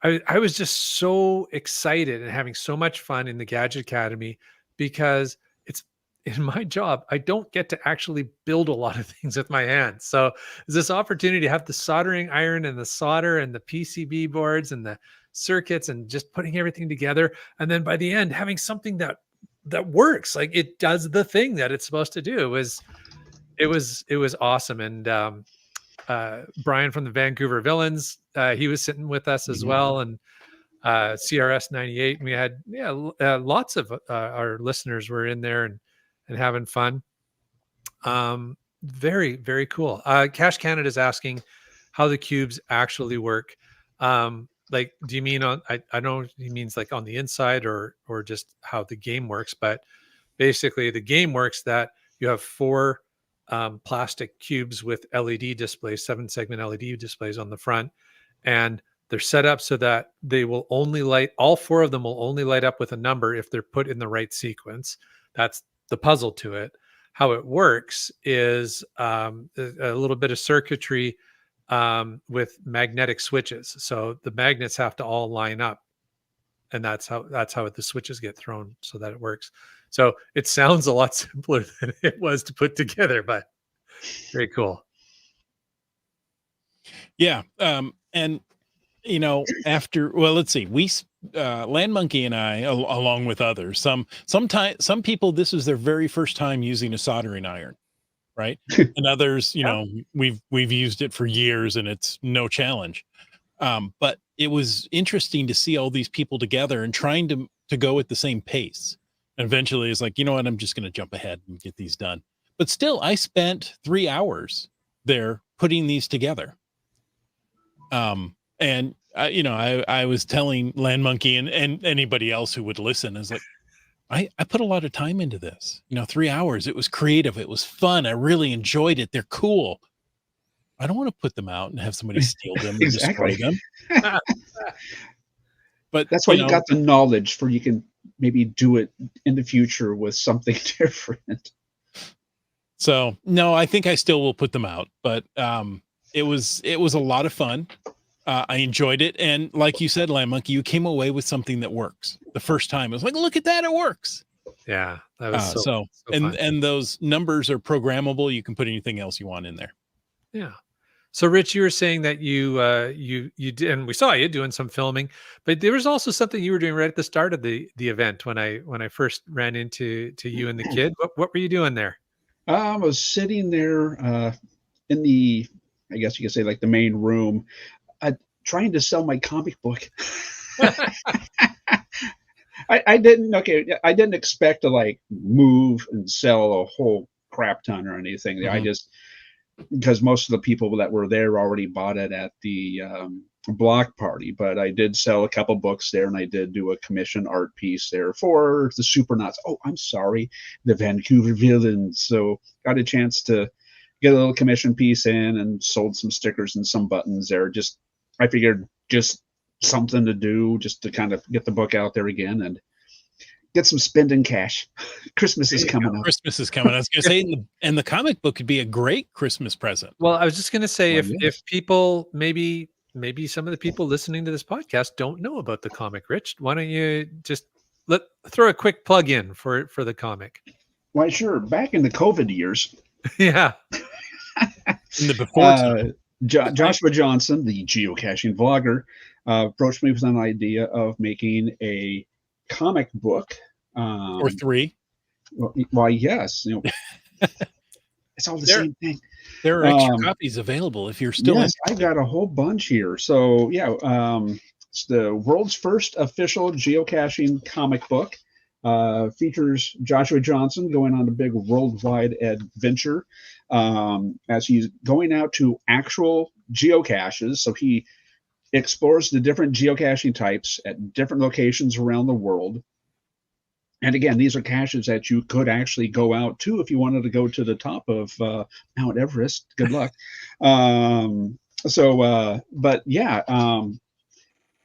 I was just so excited and having so much fun in the Gadget Academy, because it's in my job, I don't get to actually build a lot of things with my hands. So there's this opportunity to have the soldering iron and the solder and the PCB boards and the circuits and just putting everything together. And then by the end, having something that that works. Like it does the thing that it's supposed to do. It was awesome. And Brian from the Vancouver Villains, he was sitting with us as well, and CRS 98. And we had lots of our listeners were in there and having fun. Very, very cool. Cache Canada is asking how the cubes actually work. Like, do you mean on? I know he means like on the inside or just how the game works, but basically the game works that you have 4 plastic cubes with LED displays, 7-segment LED displays on the front, and they're set up so that they will only light, all 4 of them will only light up with a number if they're put in the right sequence. That's the puzzle to it. How it works is a little bit of circuitry with magnetic switches. So the magnets have to all line up, and that's how the switches get thrown so that it works. So it sounds a lot simpler than it was to put together, but very cool. Yeah. And after, well, let's see, Land Monkey and I, along with others, some people, this is their very first time using a soldering iron, right? And others, we've used it for years and it's no challenge. But it was interesting to see all these people together and trying to go at the same pace. And eventually it's like, you know what, I'm just going to jump ahead and get these done. But still, I spent 3 hours there putting these together. And I was telling Land Monkey and anybody else who would listen is like, I put a lot of time into this, 3 hours. It was creative. It was fun. I really enjoyed it. They're cool. I don't want to put them out and have somebody steal them and destroy them. But that's why you got the knowledge for you can maybe do it in the future with something different. So no, I think I still will put them out, but it was a lot of fun. I enjoyed it. And like you said, Land Monkey, you came away with something that works. The first time it was like, look at that, it works. Yeah. That was so and those numbers are programmable. You can put anything else you want in there. Yeah. So Rich, you were saying that you did, and we saw you doing some filming, but there was also something you were doing right at the start of the event when I first ran into you and the kid. What were you doing there? I was sitting there in the, I guess you could say, like the main room, trying to sell my comic book. I didn't expect to like move and sell a whole crap ton or anything. Mm-hmm. I just, because most of the people that were there already bought it at the block party, but I did sell a couple books there, and I did do a commission art piece there for the Supernauts. Oh, I'm sorry, the Vancouver Villains. So got a chance to get a little commission piece in and sold some stickers and some buttons there. Just, I figured just something to do just to kind of get the book out there again and get some spending cash. Christmas is coming up. Christmas is coming. I was going to say, and the comic book could be a great Christmas present. Well, I was just going to say, if people, maybe some of the people listening to this podcast don't know about the comic, Rich, why don't you just throw a quick plug in for the comic? Why, sure. Back in the COVID years. Yeah. In the before Joshua Johnson, the geocaching vlogger, approached me with an idea of making a comic book. Or 3. Why, yes. It's all the same thing. There are extra copies available if you're still. Yes, I've got a whole bunch here. So yeah, it's the world's first official geocaching comic book. Features Joshua Johnson going on a big worldwide adventure as he's going out to actual geocaches. So he explores the different geocaching types at different locations around the world. And again, these are caches that you could actually go out to if you wanted to go to the top of Mount Everest. Good luck. But yeah,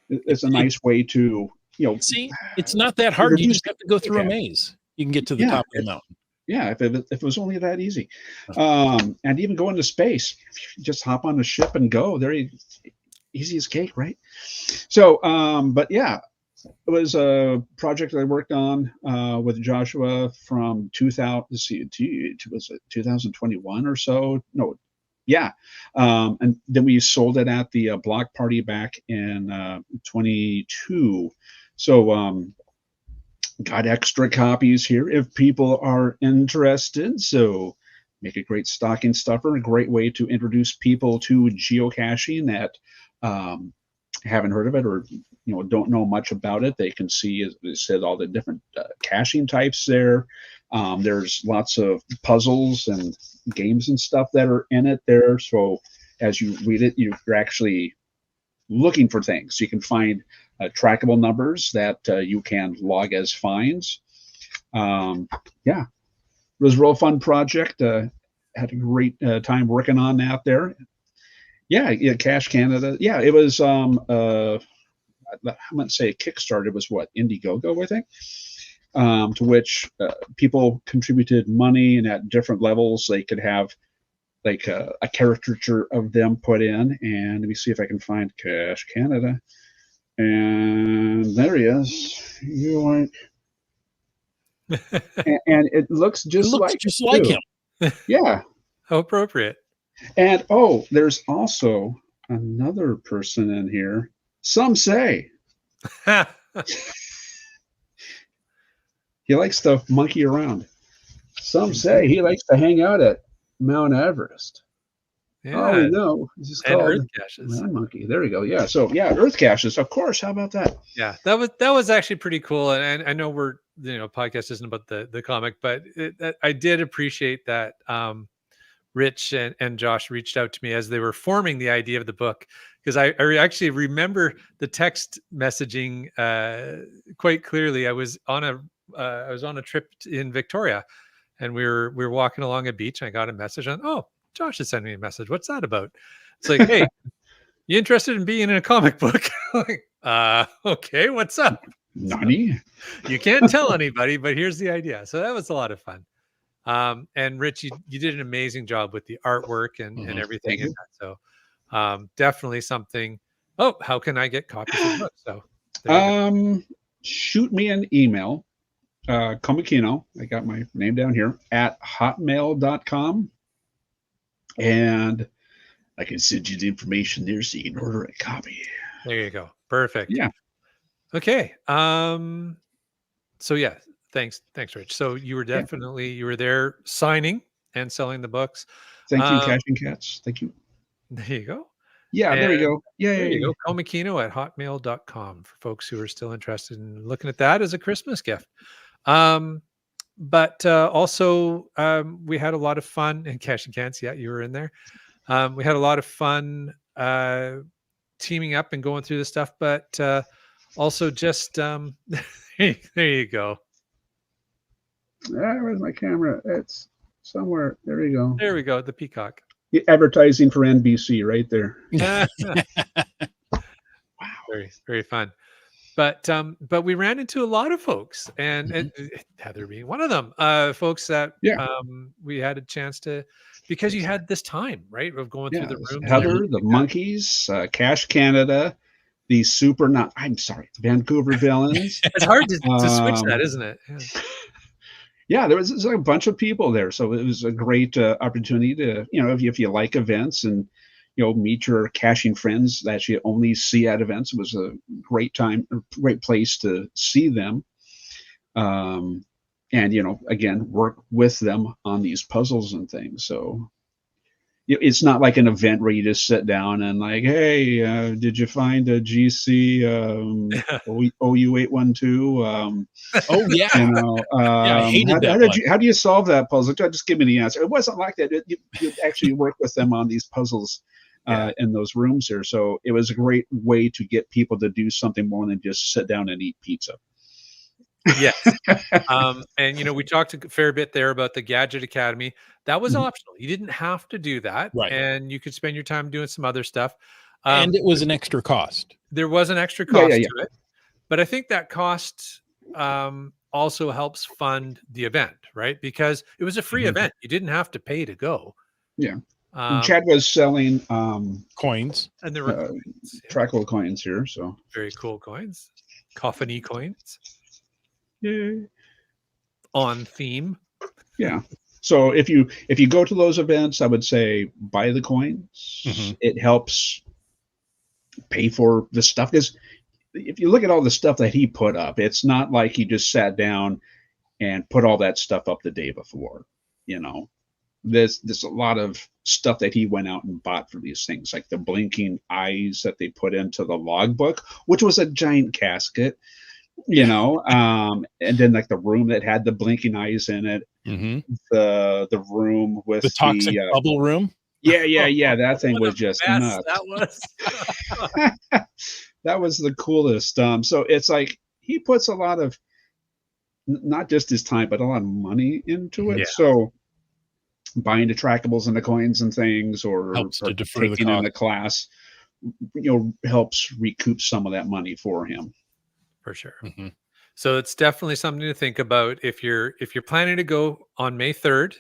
it's a nice way to, see, it's not that hard. You just have to go through a maze. You can get to the top of the mountain. Yeah, if it was only that easy. And even go into space, just hop on a ship and go. Very easy as cake, right? So, but yeah, it was a project that I worked on with Joshua from 2021 or so. No, yeah. And then we sold it at the block party back in 22. So got extra copies here if people are interested. So make a great stocking stuffer, a great way to introduce people to geocaching that haven't heard of it or don't know much about it. They can see, as I said, all the different caching types there. There's lots of puzzles and games and stuff that are in it there. So as you read it, you're actually looking for things. You can find trackable numbers that you can log as finds. Yeah, it was a real fun project. Had a great time working on that there. Yeah, Cache Canada. Yeah, it was. I wouldn't say Kickstarter. It was what, Indiegogo, I think. To which people contributed money, and at different levels they could have like a caricature of them put in. And let me see if I can find Cache Canada. And there he is. You like, and it looks just like him. Yeah. How appropriate. And there's also another person in here. Some say he likes to monkey around. Some say he likes to hang out at Mount Everest. Yeah. No, this is And called Earth Caches. Monkey. There we go. Yeah. So Earth Caches, of course. How about that? Yeah, that was actually pretty cool. And I know we're podcast isn't about the comic, but I did appreciate that Rich and Josh reached out to me as they were forming the idea of the book, because I actually remember the text messaging quite clearly. I was on a trip in Victoria, and we were walking along a beach. And I got a message on, Josh has sent me a message. What's that about? It's like, hey, you interested in being in a comic book? Like, okay, what's up? Nani? You can't tell anybody, but here's the idea. So that was a lot of fun. And Rich, you did an amazing job with the artwork and everything in that. So definitely something. How can I get copies of the book? So shoot me an email, Comikino, I got my name down here, at hotmail.com. And I can send you the information there so you can order a copy. There you go. Perfect. Yeah. Okay. So yeah, thanks, Rich. So you were you were there signing and selling the books. Thank you, Caching Cats. Thank you. There you go. Yeah, there you go. Yeah, there you go. Comikino at hotmail.com for folks who are still interested in looking at that as a Christmas gift. But also we had a lot of fun in Caching Cats. Yeah, you were in there. We had a lot of fun teaming up and going through this stuff, but also just there you go. Where's my camera? It's somewhere. There you go. There we go. The peacock. Advertising for NBC right there. Wow. Very, very fun. But we ran into a lot of folks, and Heather being one of them, folks that we had a chance to, because you had this time, right, of going through the rooms. Heather, the Monkeys, Cache Canada, the Vancouver Villains. It's hard to switch that, isn't it? Yeah, there was a bunch of people there, so it was a great opportunity to, if you like events and meet your caching friends that you only see at events. It was a great time, a great place to see them, and again, work with them on these puzzles and things. So it's not like an event where you just sit down and like, hey, did you find a GC OU812? Oh yeah, I hated that. How do you solve that puzzle? Just give me the answer. It wasn't like that. You actually work with them on these puzzles in those rooms here. So it was a great way to get people to do something more than just sit down and eat pizza. Yes. And we talked a fair bit there about the Gadget Academy. That was optional. You didn't have to do that. Right. And you could spend your time doing some other stuff. And it was an extra cost. There was an extra cost to it. But I think that cost also helps fund the event, right? Because it was a free event. You didn't have to pay to go. Yeah. Chad was selling coins. And there were trackable coins here. So very cool coins. Coffin-y coins. Yay. On theme. Yeah. So if you go to those events, I would say buy the coins. It helps pay for the stuff, because if you look at all the stuff that he put up, it's not like he just sat down and put all that stuff up the day before. You know, there's a lot of stuff that he went out and bought for these things, like the blinking eyes that they put into the logbook, which was a giant casket. You know, and then like the room that had the blinking eyes in it, the room with the toxic bubble room. Yeah. That thing What was a just mess nuts. that was. That was the coolest. So it's like he puts a lot of not just his time, but a lot of money into it. Yeah. So buying the trackables and the coins and things, or Helps to defer the taking in cost. the class, you know, helps recoup some of that money for him. For sure. Mm-hmm. So it's definitely something to think about if you're planning to go on May 3rd.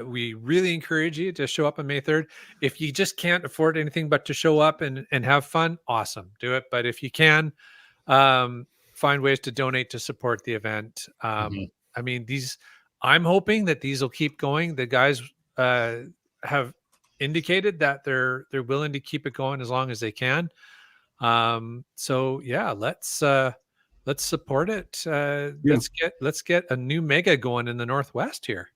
We really encourage you to show up on May 3rd. If you just can't afford anything but to show up and have fun, awesome, do it. But if you can, find ways to donate to support the event. I mean, I'm hoping that these will keep going. The guys have indicated that they're willing to keep it going as long as they can. So yeah, let's support it. Let's get a new mega going in the Northwest here.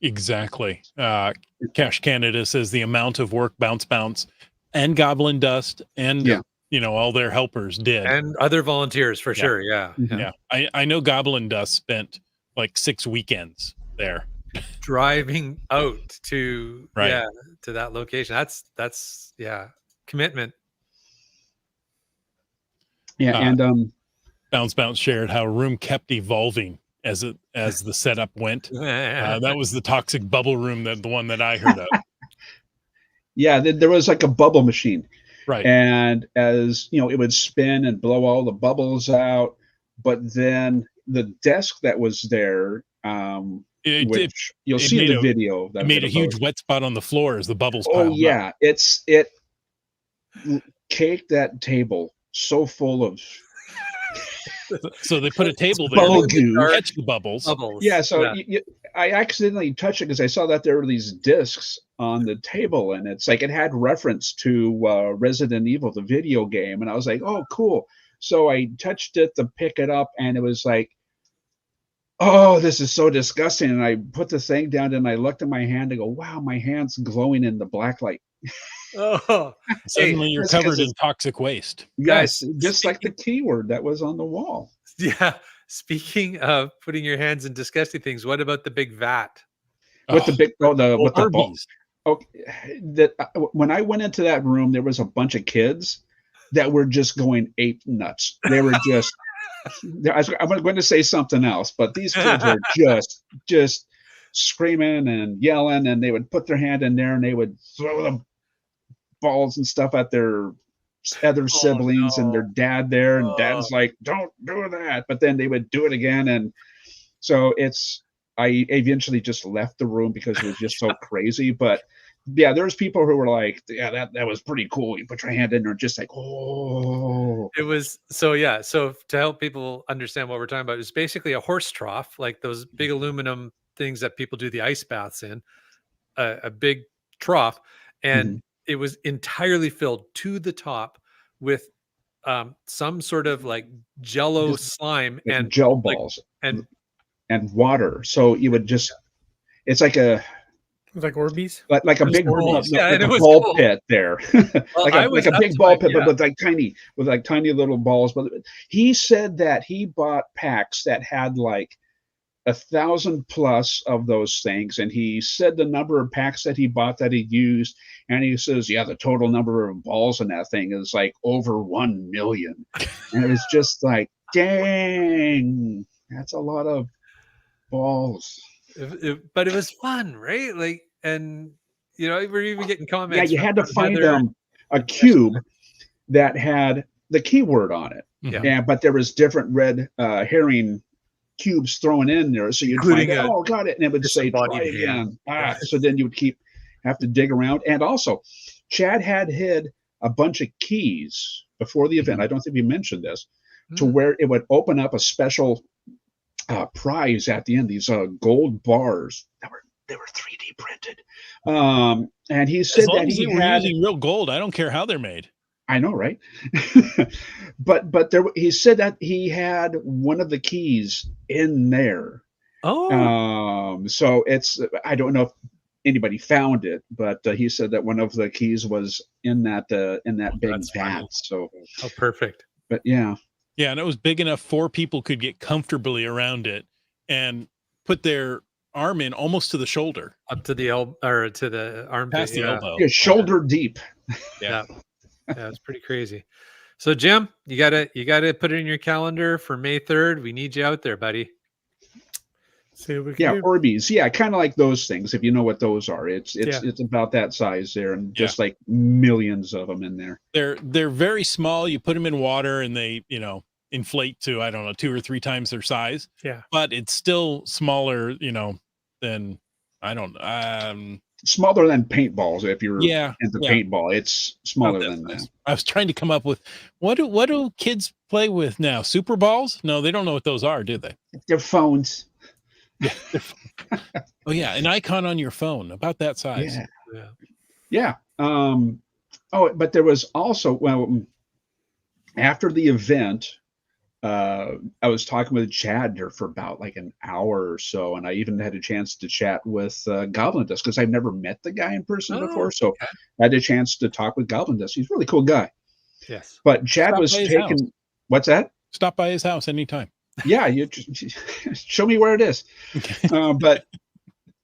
Exactly. Cache Canada says the amount of work Bounce, and Goblin Dust, and all their helpers did, and other volunteers for sure. Yeah. I know Goblin Dust spent like 6 weekends there, driving out to to that location. That's commitment. Yeah, and Bounce shared how room kept evolving as the setup went. That was the toxic bubble room, the one that I heard of. Yeah, there was like a bubble machine, right? And as you know, it would spin and blow all the bubbles out. But then the desk that was there, which you'll see in the video, that made a huge wet spot on the floor as the bubbles. Oh yeah, up. It caked that table so full of. So they put a table there bubble to catch the bubbles. Yeah, so I accidentally touched it because I saw that there were these discs on the table, and it's like it had reference to Resident Evil, the video game, and I was like, oh, cool. So I touched it to pick it up, and it was like, oh, this is so disgusting. And I put the thing down, and I looked at my hand and go, wow, my hand's glowing in the black light. Oh, suddenly you're covered in toxic waste. Yes, just like the keyword that was on the wall. Yeah. Speaking of putting your hands in disgusting things, what about the big vat? With the big with the balls. Okay, when I went into that room, there was a bunch of kids that were just going ape nuts. They were just. I'm going to say something else, but these kids were just screaming and yelling, and they would put their hand in there and they would throw the balls and stuff at their other siblings and their dad there, and dad's like, don't do that, but then they would do it again. And so I eventually just left the room because it was just so crazy. But yeah, there's people who were like, yeah, that was pretty cool. You put your hand in there, just like, oh. It was so to help people understand what we're talking about, it's basically a horse trough, like those big aluminum things that people do the ice baths in, a big trough, and it was entirely filled to the top with some sort of like jello slime and gel balls and water. So you would just, it's like like Orbeez, like a big ball, like a ball pit there, like a big ball pit, but with like tiny little balls. But he said that he bought packs that had like 1,000 plus of those things, and he said the number of packs that he bought that he used, and he says, yeah, the total number of balls in that thing is like over 1 million. And it was just like, dang, that's a lot of balls. But it was fun, right? Like, and we're even getting comments. Yeah, you had to find a cube that had the keyword on it. Yeah, but there was different red herring cubes thrown in there, so you'd find got it, and it would say try again. So then you would have to dig around. And also, Chad had hid a bunch of keys before the event. I don't think we mentioned this, to where it would open up a special prize at the end. These gold bars they were 3D printed, and he said that he were using real gold. I don't care how they're made. I know, right? But he said that he had one of the keys in there. Oh, So I don't know if anybody found it, but he said that one of the keys was in that big that's vat. funny. So, Oh, perfect. but yeah, Yeah, and it was big enough 4 people could get comfortably around it and put their arm in almost to the shoulder, Up to the elbow or to the armpit. past the Yeah. elbow. yeah, shoulder deep. Yeah. Yeah. It's pretty crazy. So Jim, you gotta put it in your calendar for May 3rd. We need you out there, buddy. See what we can Yeah, do. Orbeez. Yeah, kind of like those things. If you know what those are, it's Yeah. it's about that size there, and Yeah. just like millions of them in there. They're very small. You put them in water and they, inflate to, I don't know, 2 or 3 times their size, Yeah. but it's still smaller, than I don't Smaller than paintballs. If you're yeah, into yeah, paintball, it's about smaller that than that. size. I was trying to come up with what do kids play with now? Super balls? No, they don't know what those are, do they? They're phones. Yeah. Oh yeah, an icon on your phone about that size. Yeah, Yeah. yeah. Oh, but there was also, well, after the event, I was talking with Chad there for about like an hour or so, and I even had a chance to chat with Goblin Dust because I've never met the guy in person Oh, before. So okay. I had a chance to talk with Goblin Dust. He's a really cool guy. Yes. But Chad Stop was by his house. taking, what's that? Stop by his house anytime. Yeah, you show me where it is. But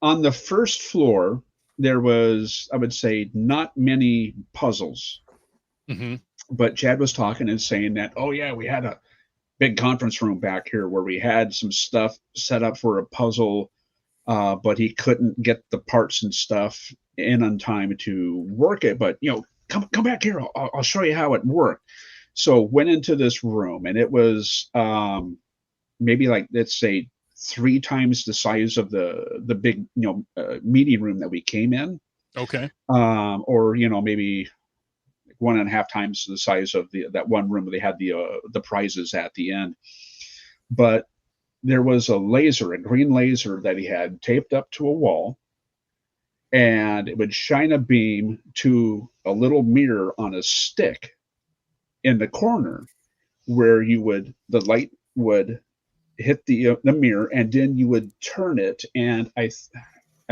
on the first floor, there was, I would say, not many puzzles. hmm But Chad was talking and saying that, oh yeah, we had a big conference room back here where we had some stuff set up for a puzzle, but he couldn't get the parts and stuff in on time to work it. But come back here. I'll show you how it worked. So went into this room, and it was maybe like, let's say, 3 times the size of the big meeting room that we came in, Okay. or maybe 1.5 times the size of that one room where they had the prizes at the end. But there was a green laser that he had taped up to a wall, and it would shine a beam to a little mirror on a stick in the corner, where the light would hit the mirror, and then you would turn it. And I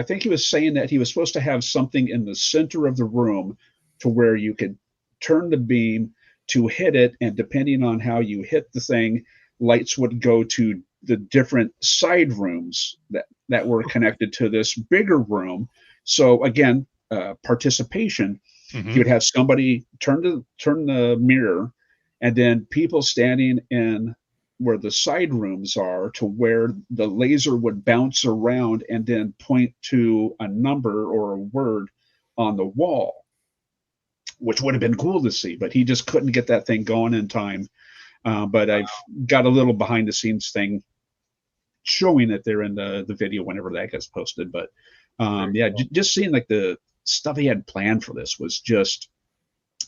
think he was saying that he was supposed to have something in the center of the room to where you could turn the beam to hit it, and depending on how you hit the thing, lights would go to the different side rooms that were connected to this bigger room. So again, participation. Mhm. You would have somebody turn the mirror, and then people standing in where the side rooms are, to where the laser would bounce around and then point to a number or a word on the wall, which would have been cool to see, but he just couldn't get that thing going in time. But I've got a little behind the scenes thing showing it there in the video whenever that gets posted. But yeah, cool. just seeing like the stuff he had planned for this was just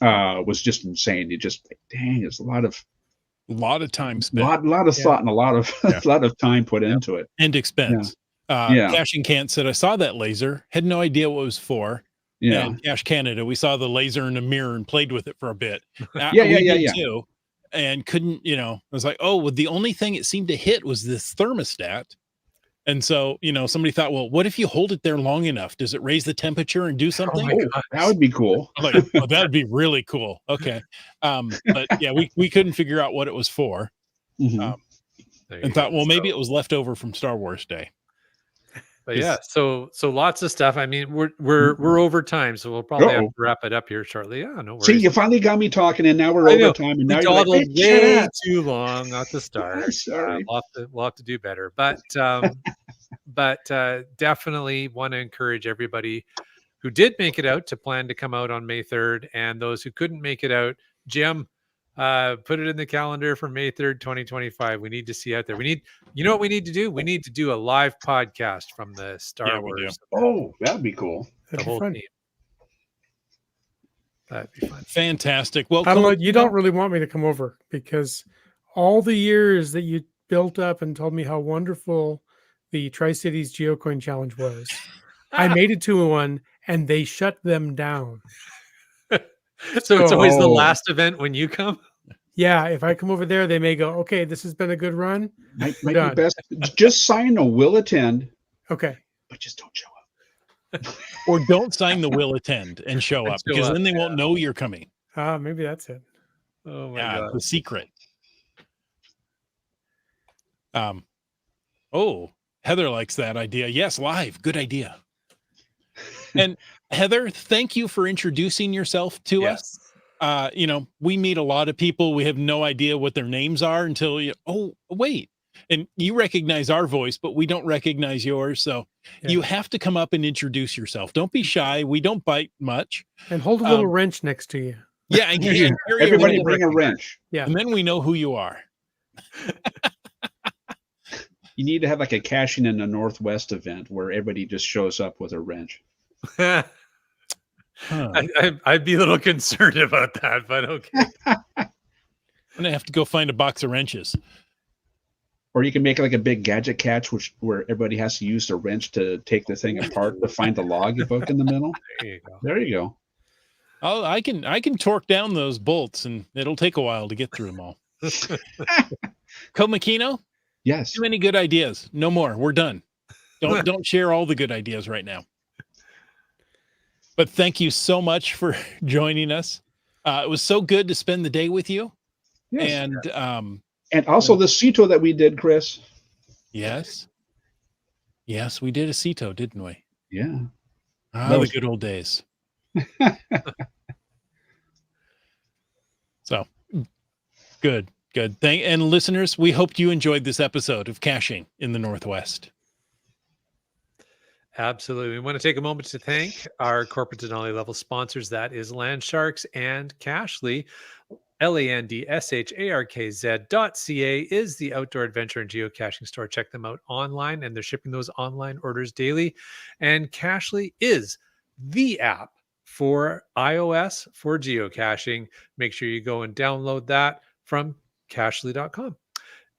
insane. You just like, dang, it's a lot of time spent lot of Yeah. thought and a lot of Yeah. lot of time put into it. and expense. Yeah. Caching Can't said, I saw that laser, had no idea what it was for. Yeah. And Cache Canada, we saw the laser in a mirror and played with it for a bit. Yeah, We yeah, did yeah. too, and couldn't, I was like, oh, well, the only thing it seemed to hit was this thermostat. And so, somebody thought, well, what if you hold it there long enough? Does it raise the temperature and do something? my Oh, gosh. that would be cool. I'm like, oh, that'd be really cool. Okay. But yeah, we couldn't figure out what it was for, Mhm. There you and go. thought, well, maybe So- it was left over from Star Wars Day. But yeah, so lots of stuff. I mean, we're over time, so we'll probably have to wrap it up here shortly. Yeah, no worries. See, you finally got me talking, and now we're I over know. time, and We now you're like, dawdled "Hey, shut way up." too long at the start. I'm sorry. We'll have to do better. But definitely want to encourage everybody who did make it out to plan to come out on May 3rd, and those who couldn't make it out. Jim, put it in the calendar for May 3rd, 2025. We need to see you out there. You know what we need to do? We need to do a live podcast from the Star Yeah, we do. Wars. Oh, that'd be cool. The That'd be whole fun. team. That'd be fun. Fantastic. Well, I don't know. Colin, You don't really want me to come over because all the years that you built up and told me how wonderful the Tri-Cities GeoCoin Challenge was, I made it to one and they shut them down. So it's always the Oh. last event when you come. Yeah, if I come over there, they may go, okay, this has been a good run. Might We're be done. best. Just sign a will attend, Okay. but just don't show up. Or don't sign the will attend and show And up, show because up, then they won't know you're coming. Maybe that's it. Oh my Yeah, god. the secret. Oh, Heather likes that idea. Yes, live. Good idea. And Heather, thank you for introducing yourself to us. Yes. We meet a lot of people. We have no idea what their names are until wait. And you recognize our voice, but we don't recognize yours. So Yeah. you have to come up and introduce yourself. Don't be shy. We don't bite much. And hold a little wrench next to you. Yeah, and carry a Everybody little bring a record, wrench. Yeah. and then we know who you are. You need to have like a caching in the Northwest event where everybody just shows up with a wrench. Huh. I'd be a little concerned about that, but okay. I'm gonna have to go find a box of wrenches. Or you can make like a big gadget catch, where everybody has to use the wrench to take the thing apart to find the logbook in the middle. There you go. There you go. Oh, I can torque down those bolts, and it'll take a while to get through them all. Komakino, Yes. too many good ideas. No more. We're done. Don't share all the good ideas right now. But thank you so much for joining us. It was so good to spend the day with you. Yes. And also the CETO that we did, Chris. yes, we did a CETO, didn't we? Yeah. The good old days. So good. And listeners, we hope you enjoyed this episode of Caching in the Northwest. Absolutely. We want to take a moment to thank our corporate Denali level sponsors. That is Landsharks and Cachly. LANDSHARKZ.ca is the outdoor adventure and geocaching store. Check them out online, and they're shipping those online orders daily. And Cachly is the app for iOS for geocaching. Make sure you go and download that from cachly.com.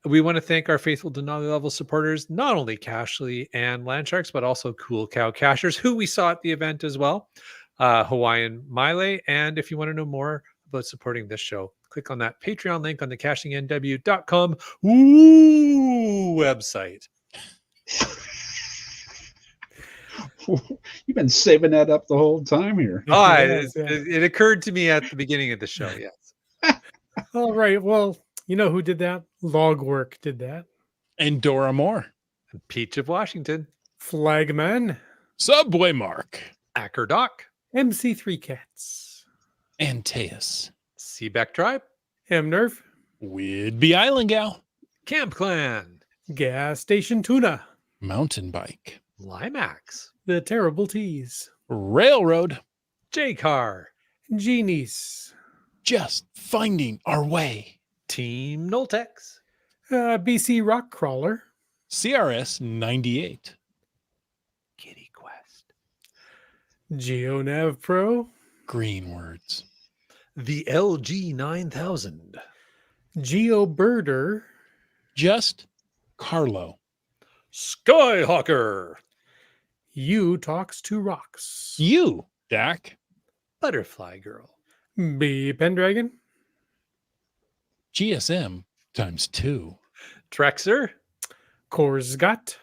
We want to thank our faithful Denali level supporters, not only Cachly and Landsharks, but also Cool Cow Cachers, who we saw at the event as well, Hawaiian Miley. And if you want to know more about supporting this show, click on that Patreon link on the cashingnw.com website. You've been saving that up the whole time here. Yes, It occurred to me at the beginning of the show. Yes. All right. Well, you know who did that? Logwork did that. And Dora Moore. Peach of Washington. Flagman. Subway Mark. Acker Doc. MC3 Cats. Antaeus. Seabeck Tribe. M-Nerf. Whidbey Island Gal. Camp Clan. Gas Station Tuna. Mountain Bike. Limax. The Terrible Teas. Railroad. J-Car. Genies. Just finding our way. Team Noltex. BC Rock Crawler. CRS 98. Kitty Quest. GeoNav Pro. Green Words. The LG 9000. GeoBirder. Just Carlo. Skyhawker. You Talks to Rocks. You, Dak. Butterfly Girl. B Pendragon. GSM ×2. Trexer. Korsgat.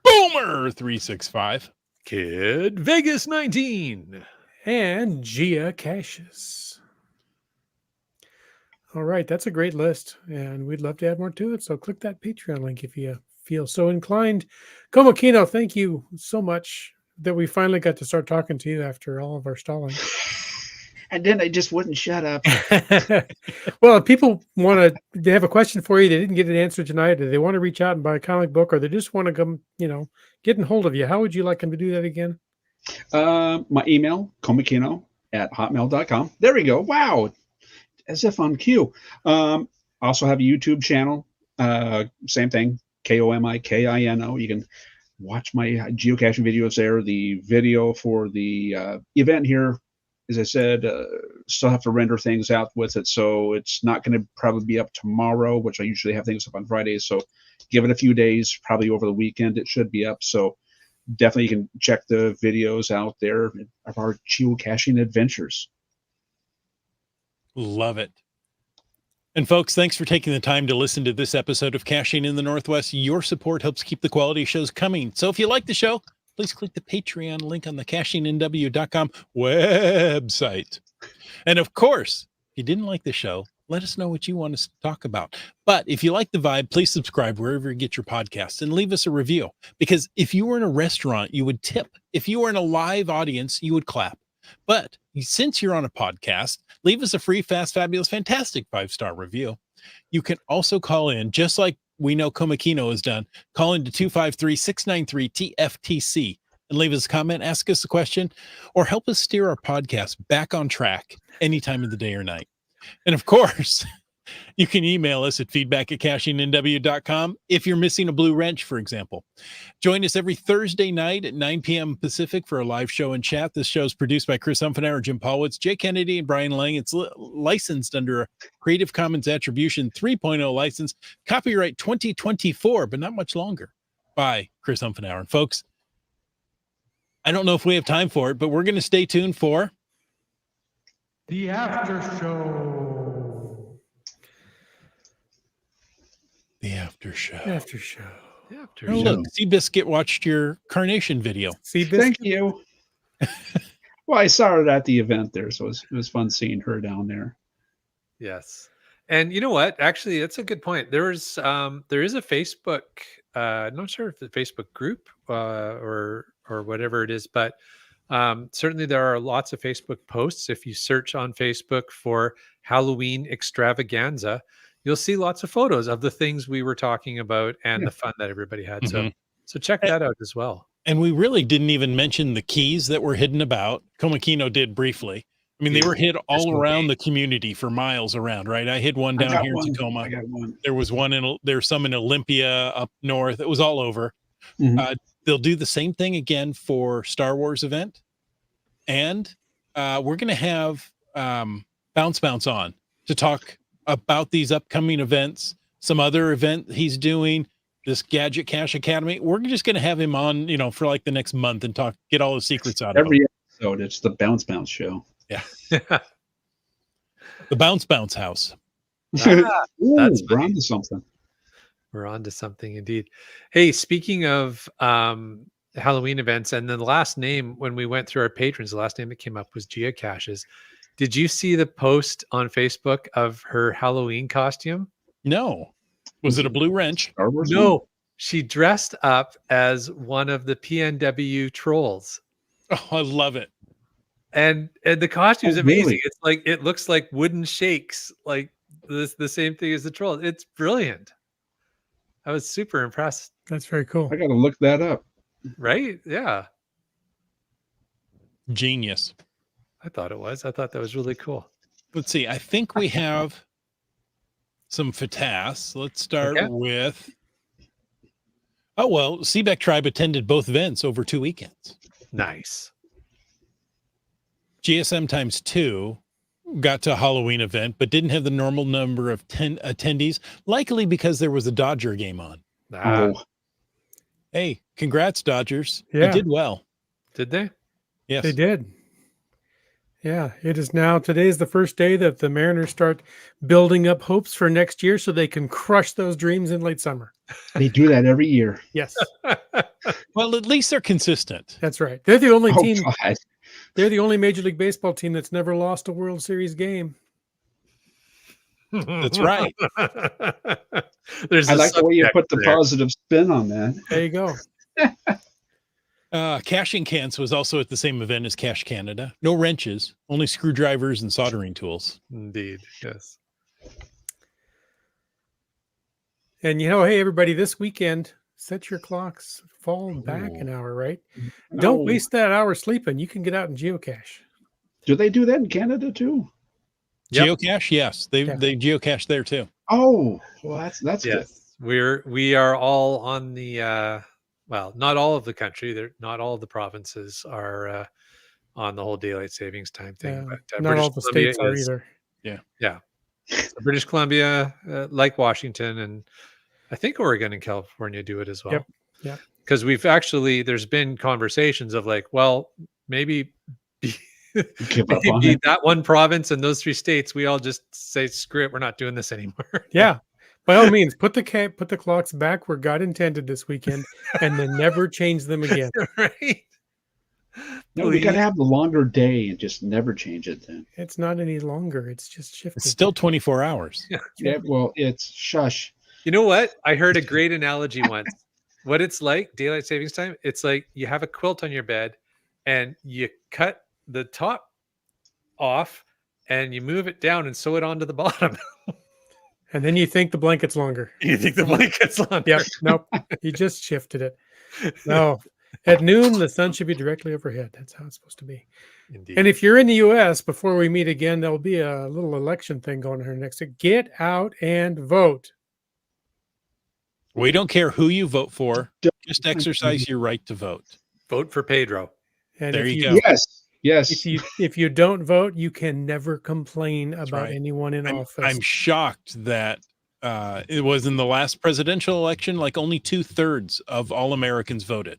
Boomer 365. Kid Vegas 19. And geocaches. All right, that's a great list, and we'd love to add more to it. So click that Patreon link if you feel so inclined. Komakino, thank you so much that we finally got to start talking to you after all of our stalling. And then I just wouldn't shut up. Well, if people they have a question for you, they didn't get an answer tonight, or they want to reach out and buy a comic book, or they just want to come, get in hold of you. How would you like them to do that again? My email, komakino@hotmail.com. There we go. Wow. As if on cue. Also have a YouTube channel. Same thing, KOMIKINO. You can watch my geocaching videos there. The video for the event here, as I said, still have to render things out with it. So it's not going to probably be up tomorrow, which I usually have things up on Fridays. So give it a few days, probably over the weekend, it should be up. So definitely you can check the videos out there of our geocaching adventures. Love it. And folks, thanks for taking the time to listen to this episode of Caching in the Northwest. Your support helps keep the quality shows coming. So if you like the show, please click the Patreon link on the cachingnw.com website. And of course, if you didn't like the show, let us know what you want us to talk about. But if you like the vibe, please subscribe wherever you get your podcasts and leave us a review. Because if you were in a restaurant, you would tip. If you were in a live audience, you would clap. But since you're on a podcast, leave us a free, fast, fabulous, fantastic 5-star review. You can also call in, just like we know Komakino has done, call into 253-693-TFTC and leave us a comment, ask us a question, or help us steer our podcast back on track any time of the day or night. And of course, you can email us at feedback@cachingnw.com if you're missing a blue wrench, for example. Join us every Thursday night at 9 p.m. Pacific for a live show and chat. This show is produced by Chris Humphenauer, Jim Paulwitz, Jay Kennedy, and Brian Lang. It's licensed under a Creative Commons Attribution 3.0 license, copyright 2024, but not much longer, by Chris Humphenauer. And folks, I don't know if we have time for it, but we're going to stay tuned for The after show. the after show. After show. After Oh, show. look, Seabiscuit watched your carnation video. See, Thank you. Well, I saw her at the event there, so it was fun seeing her down there. Yes. And you know what? Actually, that's a good point. There is a Facebook, I'm not sure if the Facebook group or whatever it is, but certainly there are lots of Facebook posts. If you search on Facebook for Halloween extravaganza, you'll see lots of photos of the things we were talking about and the fun that everybody had. So check that out as well. And we really didn't even mention the keys that were hidden about. Komakino did briefly. I mean, they were hid all around the community for miles around, right? I hid one down here in Tacoma. I got one. There was one there's some in Olympia up north. It was all over. Mhm. They'll do the same thing again for Star Wars event. And we're going to have Bounce on to talk about these upcoming events, some other event he's doing, this Gadget Cache Academy. We're just going to have him on, for like the next month and get all the secrets out of him. Every episode, it's the Bounce show. Yeah. The Bounce house. Ooh, that's we're funny. on to something. We're on to something indeed. Hey, speaking of Halloween events, and then the last name when we went through our patrons, the last name that came up was Geocaches. Did you see the post on Facebook of her Halloween costume? No. Was it a blue wrench? Star Wars? No, she dressed up as one of the PNW trolls. Oh, I love it. And the costume is amazing. Really? It's like, it looks like wooden shakes, like the same thing as the troll. It's brilliant. I was super impressed. That's very cool. I got to look that up. Right? Yeah. Genius. I thought it was. I thought that was really cool. Let's see. I think we have some FATAS. Let's start with. Oh, well, Seebeck Tribe attended both events over 2 weekends. Nice. GSM times 2 got to a Halloween event, but didn't have the normal number of 10 attendees, likely because there was a Dodger game on. Oh, Hey, congrats, Dodgers. Yeah. You did well. Did they? Yes. They did. Yeah, it is now. Today is the first day that the Mariners start building up hopes for next year so they can crush those dreams in late summer. they do that every year. Yes, Well, at least they're consistent. that's right. They're the only Oh, team. God. They're the only Major League Baseball team that's never lost a World Series game. That's right. There's I a like the way you subtext put the there. positive spin on that. There you go. Caching Cans was also at the same event as Cache Canada. No wrenches, only screwdrivers and soldering tools. Indeed. Yes. And hey, everybody, this weekend, set your clocks, fall back an hour, right? Don't No. waste that hour sleeping. You can get out and geocache. Do they do that in Canada too? Yep. Geocache, yes. They geocache there too. Oh, well, that's good. Yes. We are all on the well, not all of the country. Not all of the provinces are on the whole daylight savings time thing. But Not British all the Columbia states are is- either. So British Columbia, like Washington, and I think Oregon and California do it as well. Yep. Because there's been conversations of like, well, maybe Give up on maybe it. that one province and those 3 states, we all just say, screw it, we're not doing this anymore. Yeah. By all means, put the clocks back where God intended this weekend, and then never change them again. Right? No, we got to Please. have the longer day and just never change it then. It's not any longer. It's just shifted. It's still 24 hours. Yeah, well, it's shush. You know what? I heard a great analogy once. What it's like, daylight savings time, it's like you have a quilt on your bed and you cut the top off and you move it down and sew it onto the bottom. And then you think the blanket's longer. You think the blanket's longer. Yep. Nope. You just shifted it. No. At noon, the sun should be directly overhead. That's how it's supposed to be. Indeed. And if you're in the US, before we meet again, there'll be a little election thing going on here next week. Get out and vote. We don't care who you vote for. Don't- Just exercise your right to vote. Vote for Pedro. And There if you go. Yes. if you don't vote, you can never complain about right. anyone in office. I'm shocked that it was in the last presidential election, like only 2/3 of all Americans voted.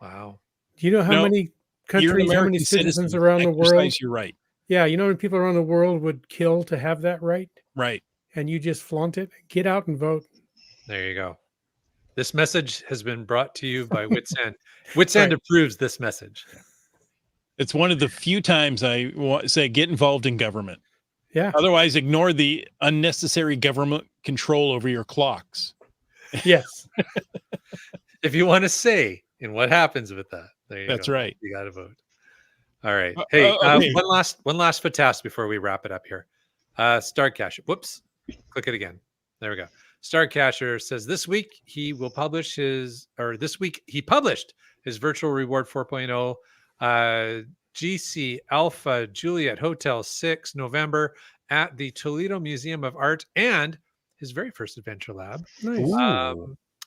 Wow. Do you know how No, many You're an countries, how many American citizens citizen. around the world? Exercise your right. Yeah, you know how many people around the world would kill to have that right? Right. And you just flaunt it? Get out and vote. There you go. This message has been brought to you by Wits End. Wits End Right. approves this message. It's one of the few times I say get involved in government. Yeah. Otherwise, ignore the unnecessary government control over your clocks. Yes. If you want to say in what happens with that, there you That's go. right. You got to vote. All right. Hey, okay. one last task before we wrap it up here. Starcacher. Whoops. Click it again. There we go. Starcacher says this week he published his virtual reward 4.0 GC Alpha Juliet Hotel 6 November at the Toledo Museum of Art and his very first adventure lab. Nice.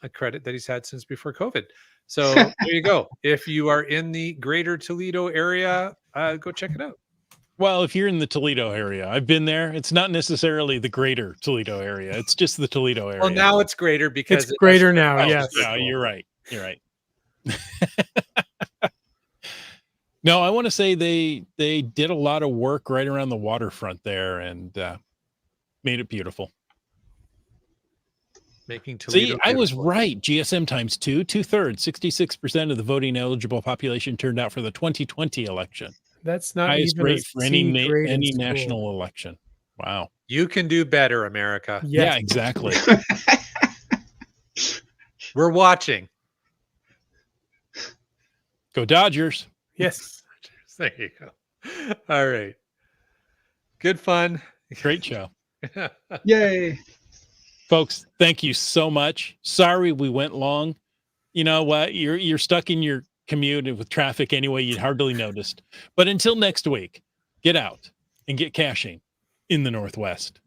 A credit that he's had since before COVID. So there you go. If you are in the greater Toledo area, go check it out. Well, if you're in the Toledo area, I've been there. It's not necessarily the greter Toledo area. It's just the Toledo area. Well, now it's greater because It's greater now. Oh, Yes. no, you're right. You're right. No, I want to say they did a lot of work right around the waterfront there and made it beautiful. Making Toledo. See, I was beautiful. right. GSM times 2, 2/3, 66% of the voting eligible population turned out for the 2020 election. That's not Highest even rate a for any C grade in any school. national election. Wow. You can do better, America. Yes. Yeah, exactly. We're watching. Go Dodgers. Yes. There you go. All right. Good fun. Great show. Yay. Folks, thank you so much. Sorry we went long. You know what? You're stuck in your commute with traffic anyway. You hardly noticed. But until next week, get out and get caching in the Northwest.